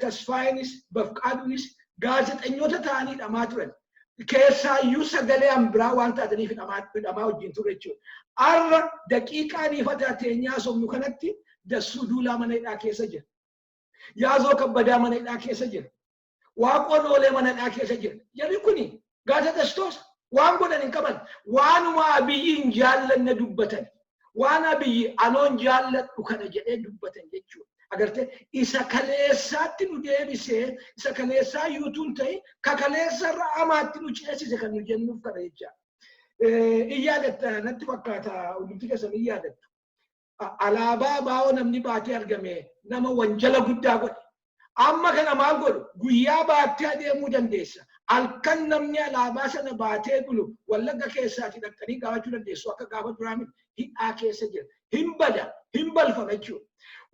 S2: Tasfaayinis Bafqaaduunis gaazexeessitoota ta'anii hidhamaa turan keessaayyuu sagalee ambiraa waan taataniif hidhamaa wajjin ture jechuudha. Arra daqiiqaan ifataa teenyaa somnu kanatti Dassuu Duulaa mana hidhaa keessa jira. Yaazoo Kabbadaa mana hidhaa keessa jira. Waaqoon Oolee mana hidhaa keessa jira. Jarri kuni gaazexeessitoota waan godhan hin qaban waanuma Abiyyi hin jaallanne dubbatan waan Abiyyi anoon jaalladhu kana jedhee dubbatan jechuudha. Agartee isa kaleessaatti nu deebisee isa kaleessaa yuutuun ta'e kakaleessa irra amaatti nu ceesise kan nu jennuuf kana jecha. Iyyaadatta natti fakkaata hundumti keessan iyyaadatta. Alaabaa baa'oo namni baatee argame nama wanjala guddaa godhe. Amma kana maal godhu guyyaa baattee adeemuu dandeessa. Halkan namni alaabaa sana baatee bulu Wallagga keessaati dhaqanii gaafachuu dandeessu akka gaafa duraa miti hidhaa keessa jira. Hin bada hin balfama jechuudha.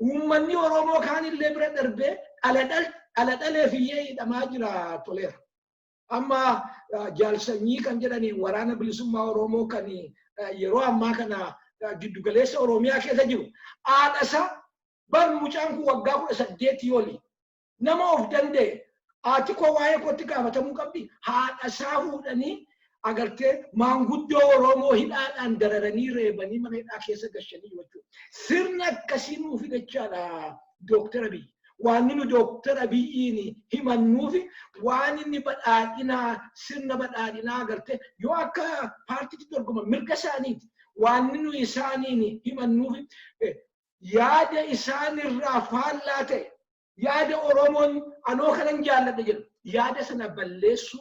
S2: Uummanni Oromoo kaanillee bira darbee ala dhalee fiyyee hidhamaa jira toleera. Amma jaalsanyii kan jedhanii waraana bilisummaa Oromoo kan yeroo ammaa kana giddugaleessa Oromiyaa keessa jiru. Haadhasaa bar mucaan kun waggaa 18 oli. Nama of danda'e ati ko waa'ee kootti gaafatamuu qabdi. Haadhasaa fuudhanii agartee maanguddoo Oromoo hidhaadhaan dararanii reebanii mana hidhaa keessa gashanii jechuudha. Sirna akkasii nuuf jechaadha Dooktar Abiy. Waan inni Dooktar Abiyyiin himannuufi waan inni badhaadhinaa sirna badhaadhinaa agartee yoo akka paartiitti dorgoman mirga isaaniiti. Waan inni isaaniin himannuufi yaada isaanirraa faallaa ta'e yaada Oromoon anoo kanan jaalladha jedhu yaada sana balleessu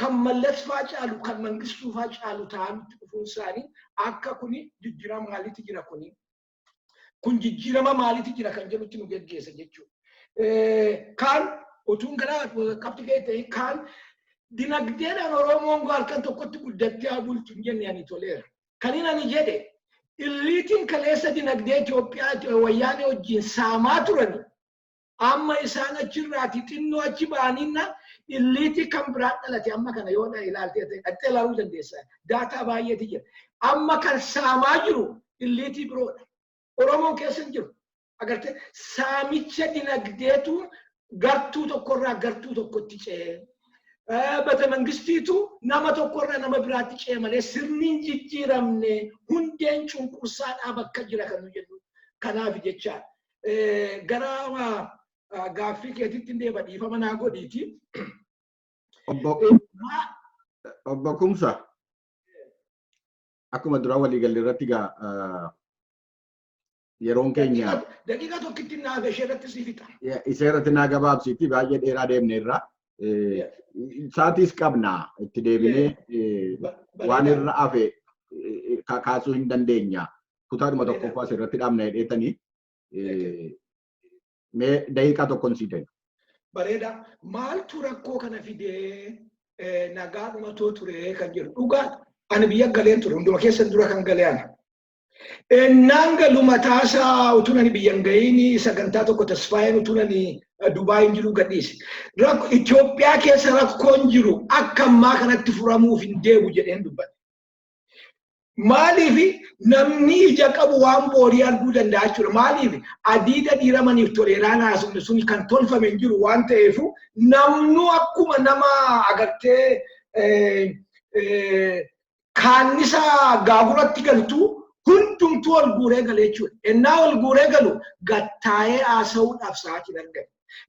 S2: kan Mallas faa caalu kan Mangistuu faa caalu ta'anitti dhufuun isaanii akka kuni jijjiirama maaliitti jira kuni kun jijjiirama maaliitti jira kan jedhutti nu geggeessa jechuudha. Kan utuun kana qabxi ta'e kan dinagdeedhaan Oromoon halkan tokkotti guddattee haa bultu hin jenne ani toleera. Kan inni ani jedhe illiitiin kaleessa dinagdee Itoophiyaa wayyaanee wajjin saamaa turani. Amma isaan achirraati xinnoo achi ba'aniinna illiitii kan biraa dhalate amma kana yoo ilaaltee dhattee ilaaluu dandeessa. Daataa baay'eeti jira. Amma kan saamaa jiru illiitii biroodha. Oromoon keessa hin jiru. Agartee saamicha dinagdeetu gartuu tokkorraa gartuu tokkotti ce'ee. Bata mangistiitu nama tokkorraa nama biraatti ce'ee malee sirni hin jijjiiramne hundeen cunqursaadhaa bakka jira kan nu jennu. Kanaaf jecha gara gaaffii keetitti deeba dhiifama naa godhiiti.
S1: Obbo Kumsa akkuma duraa waliigallee irratti yeroon keenya
S2: daqiiqa tokkitti naa gashee irratti si fixa.
S1: Isa irratti naa gabaabsiiti baay'ee dheeraa deemne irraa. Saatiis qabna itti deebinee waan irra hafe kaasuu hin dandeenya. Kutaadhuma tokkoffaa asirratti dhaabna jedheetanii mee daqiiqaa tokkoon sii ta'e.
S2: Bareeda maaltu rakkoo kana fidee nagaadhuma too ture kan jedhu dhugaa ani biyya galeen ture hunduma keessa dura kan galee ana. Ennaan galu mataasaa utuu ani biyyan gahiini sagantaa tokko tasfaayeen utuu ani Dubaayin jiru gadhiise. Itoophiyaa keessa rakkoon jiru akka ammaa kanatti furamuuf hin deebu jedheen dubbate. Maaliif namni ija qabu waan boorii arguu danda'a jechuudha. Maaliif adiida dhiiramaniif toleeraan haasofne sun kan tolfame hin jiru waan ta'eef namnu akkuma nama agartee kaannisaa gaaguratti galtu hundumtuu ol guuree galee jechuudha. Ennaa ol guuree galu gattaa'ee haasa'uudhaaf sa'aatiin argame.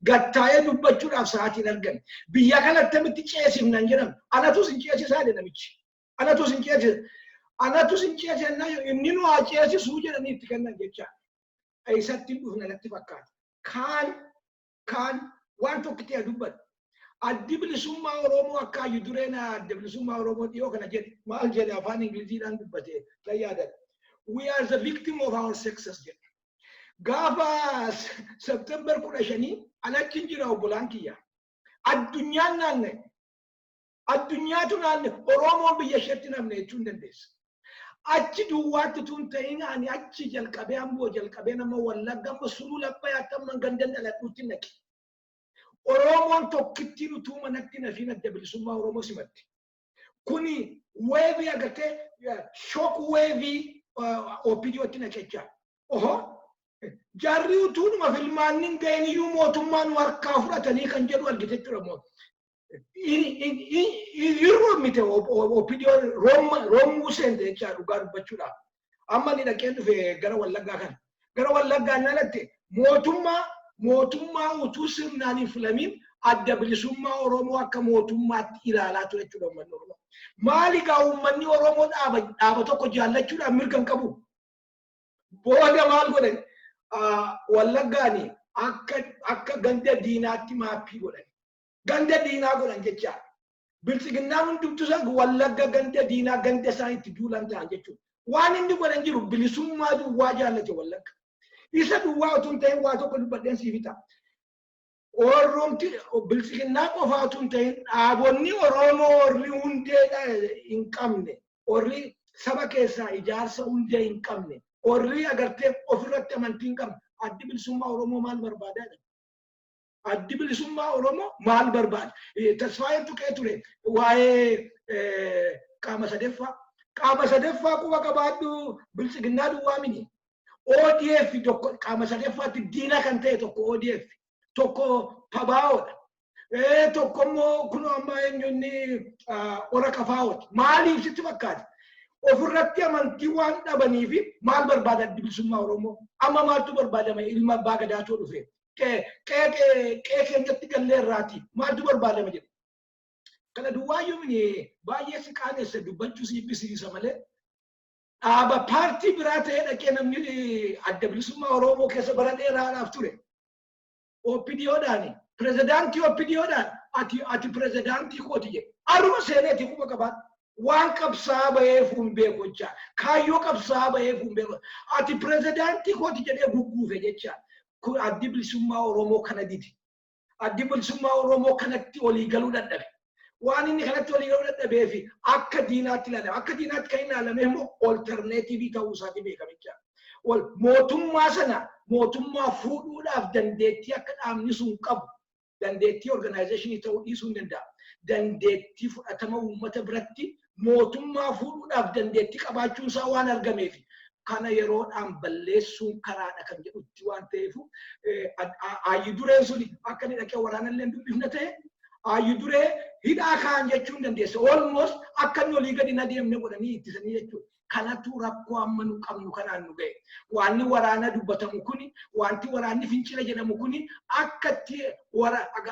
S2: Gattaa'ee dubbachuudhaaf sa'aatiin argame. Biyya kanatti akkamitti ceesifnan jedhamu. Anatus hin ceesisaa namichi. Anatus hin ceesisa. Anatu sin ceesennaa inni nu haa ceesisuu jedhanii itti kennan jecha. Eessatti dhufna natti fakkaata. Kaan waan tokkitti dubbatu. Addi bilisummaa Oromoo akka hayyu dureen adda bilisummaa Oromoo dhiyoo kana jedhe maal jedhe afaan Ingiliziidhaan dubbate nan yaadadha. We are the victim of our success jedhe. Gaafa September 15 alachi hin jira obbolaan kiyya. Addunyaan naanne. Addunyaatu naanne Oromoon biyya isheetti namne jechuu hin dandeessa. Achi duwwaatti tun ta'in ani achi jalqabee amboo jalqabee nama Wallagga amma suluu labbayaatti amma gandan dhaladhuutti naqe. Oromoon tokkittiin utuu manatti nafiin adda bilisummaa Oromoo simatti. Kuni weevii agartee shock weevii OPDOtti naqechaa. Oho jarri utuu numa filmaannin ga'een iyyuu mootummaan harkaa fudhatanii kan jedhu argitetti Oromoo. Irromite OPDO roomuu seente jecha dhugaa dubbachuudha. Amma ni dhaqeen dhufe gara Wallaggaa kana. Gara Wallaggaa nalatti mootummaa utuu sirnaan hin filamin adda bilisummaa Oromoo akka mootummaatti ilaalaa ture jechuudha uummanni Oromoo. Maali gaa uummanni Oromoo dhaaba tokko jaallachuudhaan mirga hin qabu. Booda maal godhan Wallaggaani akka ganda diinaatti maappii godhan. Ganda diinaa godhan jecha. Bilchiginnaan hundumtu isaa Wallagga ganda diinaa ganda isaaniitti duulan ta'an jechuudha. Waan inni godhan jiru bilisummaa duwwaa jaallate Wallagga. Isa duwwaa utuu hin ta'in waa tokko dubbadheen siif ta'a. Oromti bilchiginaa qofaatu hin ta'in dhaabonni Oromoo warri hundee hin qabne warri saba keessaa ijaarsa hundee hin qabne warri agartee ofirratti amantii hin qabne addi bilisummaa Oromoo maal barbaadaa? Addi bilisummaa Oromoo maal barbaada? Tasfaayeen tuqee ture waa'ee qaama sadeeffaa. Qaama sadeeffaa quba qabaadhu bilchiginaa duwwaa miti. ODF tokko qaama sadeeffaatti diina kan ta'e tokko ODF. Tokko pabaawodha. Tokko immoo kun amma eenyuun ora kafaawoti. Maaliif sitti fakkaata? Ofirratti amantii waan dhabaniif maal barbaada addi bilisummaa Oromoo? Amma maaltu barbaadama ilma abbaa gadaatoo dhufe? Qe'ee keenyatti gallee irraati. Maaltu barbaadama jedha? Kana duwwaayyuu mini baay'ee si qaanessa dubbachuu si ibbisiisa malee. Dhaaba paartii biraa ta'ee dhaqee namni adda bilisummaa Oromoo keessa bara dheeraadhaaf ture. OPDOdhaani pirezidaantii OPDOdhaan ati pirezidaantii kooti jedhe aruma seeneeti kuma qabaat waan qabsaa baheef hin beeku jecha kaayyoo qabsaa baheef hin beeku ati pirezidaantii kooti jedhee gugguufe jecha kun addi bilisummaa Oromoo kana didi addi bilisummaa Oromoo kanatti olii galuu dadhabe waan inni kanatti olii galuu dadhabee fi akka diinaatti ilaalame akka diinaatti kan ilaalame immoo olterneetiivii ta'uu isaati beekamicha. Mootummaa sana mootummaa fuudhuudhaaf dandeettii akka dhaabni sun qabu dandeettii organizationii ta'uu dhiisuu hin danda'a. Dandeettii fudhatama uummata biratti mootummaa fuudhuudhaaf dandeettii qabaachuun isaa waan argameef kana yeroodhaan balleessuun karaadha kan jedhutti waan ta'eef ayyi dureen suni akka inni dhaqee waraanallee dubbifna ta'e ayyi duree hidhaa kaan jechuun dandeessa. Almost akka inni olii gadi na deemne godhanii ittisanii jechuudha. Kanatu rakkoo amma nu qabnu kanaan nu ga'e. Waanni waraana dubbatamu kuni, wanti waraanni fincila jedhamu kuni akkatti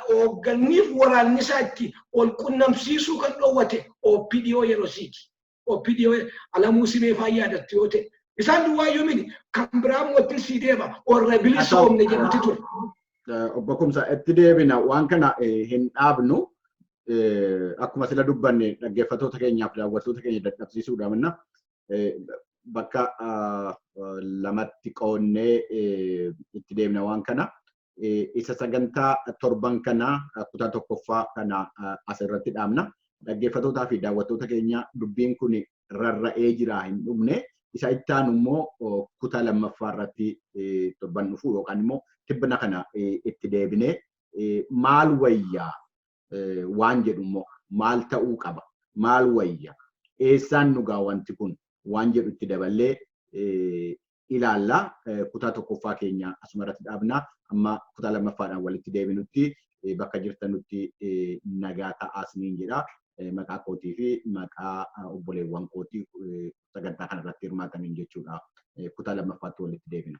S2: hoogganniif waraanni isaa itti ol qunnamsiisuu kan dhoowwate OPDO yeroo siiti. OPDO Alamuu Simee faa yaadatti yoo ta'e. Isaan duwwaayyuu miti kan biraa mootiin sii deema warra bilisoomne jedhamti ture.
S1: Obbo Kumsaa itti deebina waan kana hin dhaabnu akkuma sila dubbanne dhaggeeffattoota keenyaaf daawwattoota keenya dadhabsiisuudhaaf bakka lamatti qoonnee itti deemna waan kana isa sagantaa torban kana kutaa tokkoffaa kana asirratti dhaabna dhaggeeffattootaa fi daawwattoota keenya dubbiin kun rarra'ee jira hin dhumne isa itti aanu immoo kutaa lammaffaa irratti torban dhufu yookaan immoo tibbina kana itti deebinee maal wayyaa waan jedhu immoo maal ta'uu qaba maal wayya eessaan nugaa wanti kun waan jedhu itti daballee ilaalla kutaa tokkoffaa keenya asuma irratti dhaabna amma kutaa lammaffaadhaan walitti deebinutti bakka jirtanutti nagaa ta'aasniin jedha maqaa kootii fi maqaa obboleewwan kootii sagantaa kana irratti hirmaataniin jechuudha kutaa lammaffaatti walitti deebina.